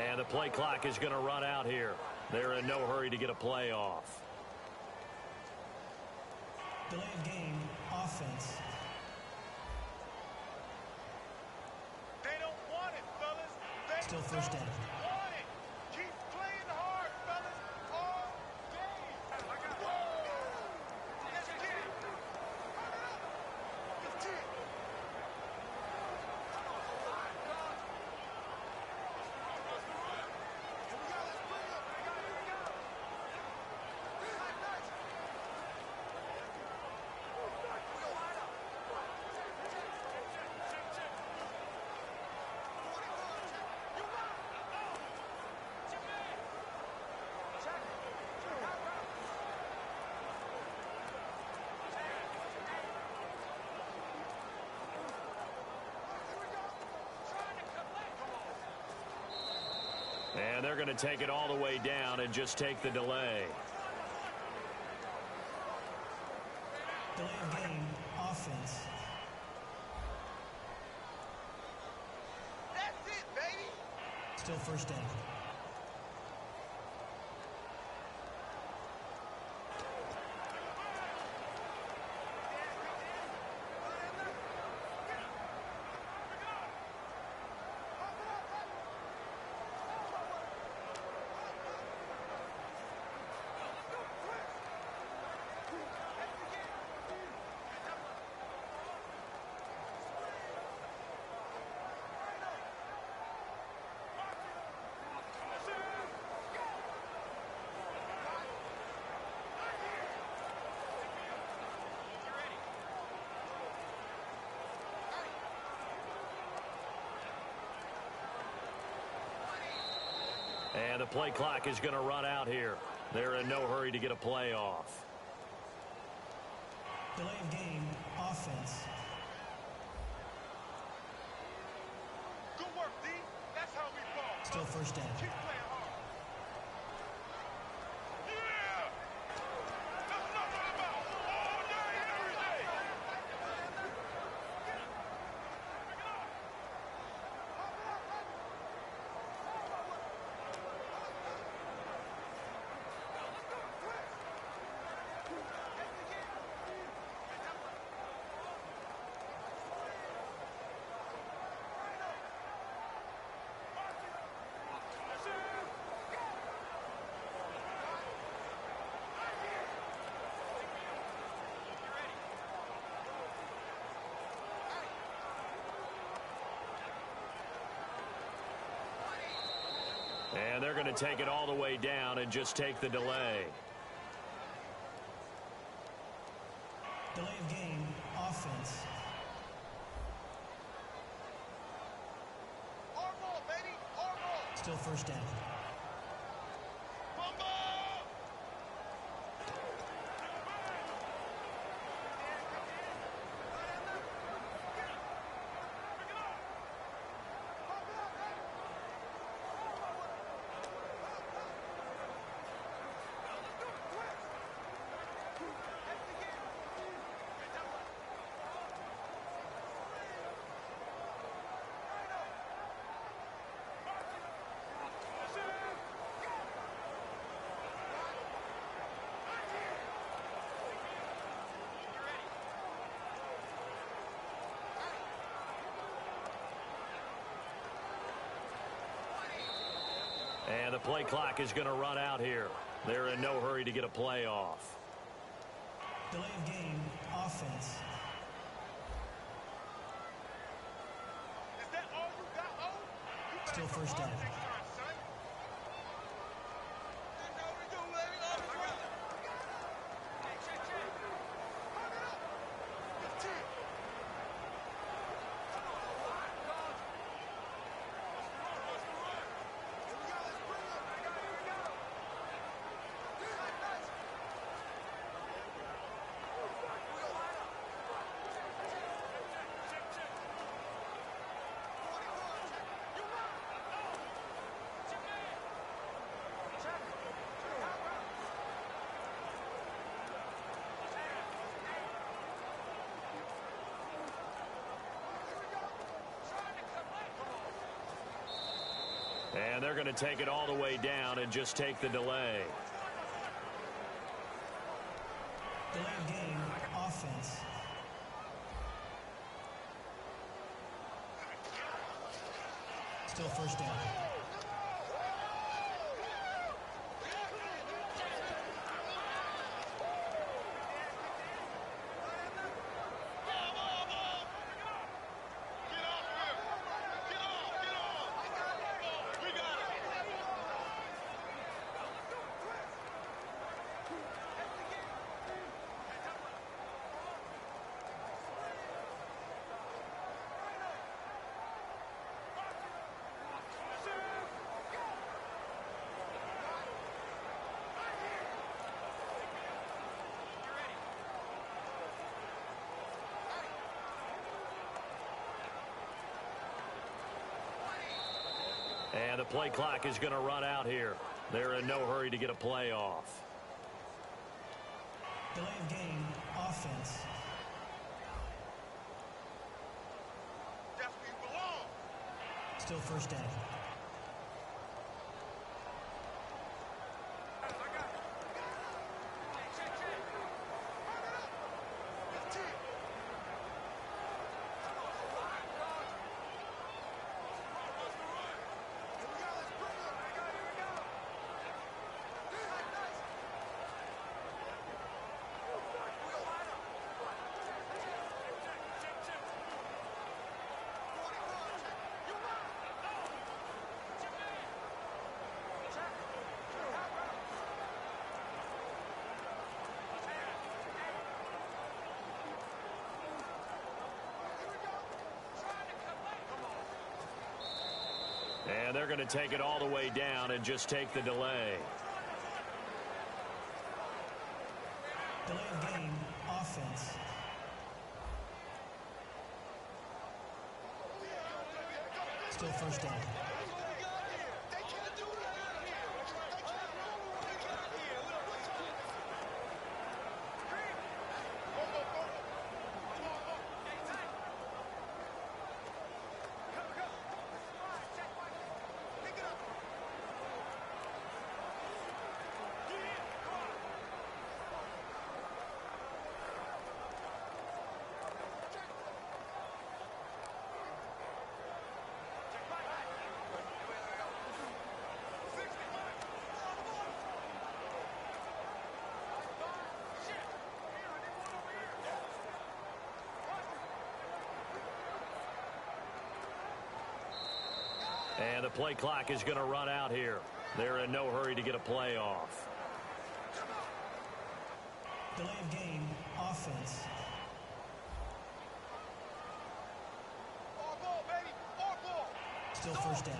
And the play clock is going to run out here. They're in no hurry to get a play off. Delay of game, offense. They don't want it, fellas. They Still first down. don't want it. Keep playing hard, fellas, all game. I got it. Let's get it. Run it up. Let's get it. Here we go. Let's bring it up. Here we go. Nice. And they're going to take it all the way down and just take the delay. Delay of game, offense. That's it, baby. Still first down. And the play clock is going to run out here. They're in no hurry to get a play off. Delay of game, offense. Good work, D. That's how we ball. Still first down. Keep playing hard. Yeah! That's what I'm talking about. All day, every day. And they're going to take it all the way down and just take the delay. Delay of game, offense. Our ball, baby. Our ball. Still first down. Bumble! And the play clock is going to run out here. They're in no hurry to get a play off. Delay of game, offense. Is that all you got, O? You better Still come first hard down. next time, son. That's how we do, baby. All the way. Check. Run it up. That's it. Here we go. Let's bring it up. Here we go. Nice. Check. 41. You right. And they're going to take it all the way down and just take the delay. Delay of game, offense. Still first down. And the play clock is going to run out here. They're in no hurry to get a play off. Delay of game, offense. Still first down. And they're going to take it all the way down and just take the delay. Delay of game, offense. Still first down. And the play clock is going to run out here. They're in no hurry to get a play off. Delay of game, offense. Still first down.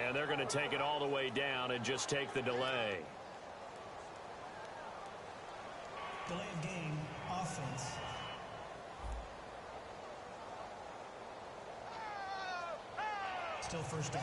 And they're going to take it all the way down and just take the delay. Delay of game, offense. Still first down.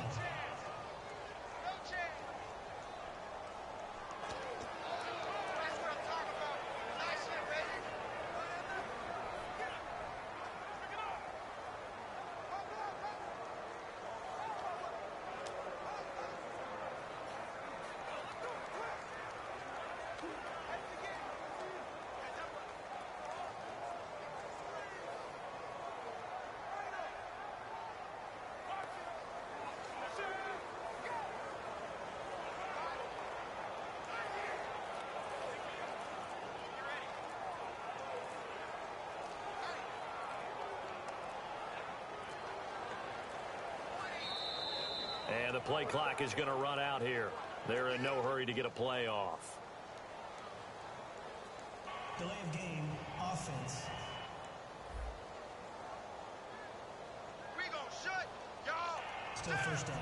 And the play clock is going to run out here. They're in no hurry to get a play off. Delay of game, offense. We gonna shut y'all Still down. first down.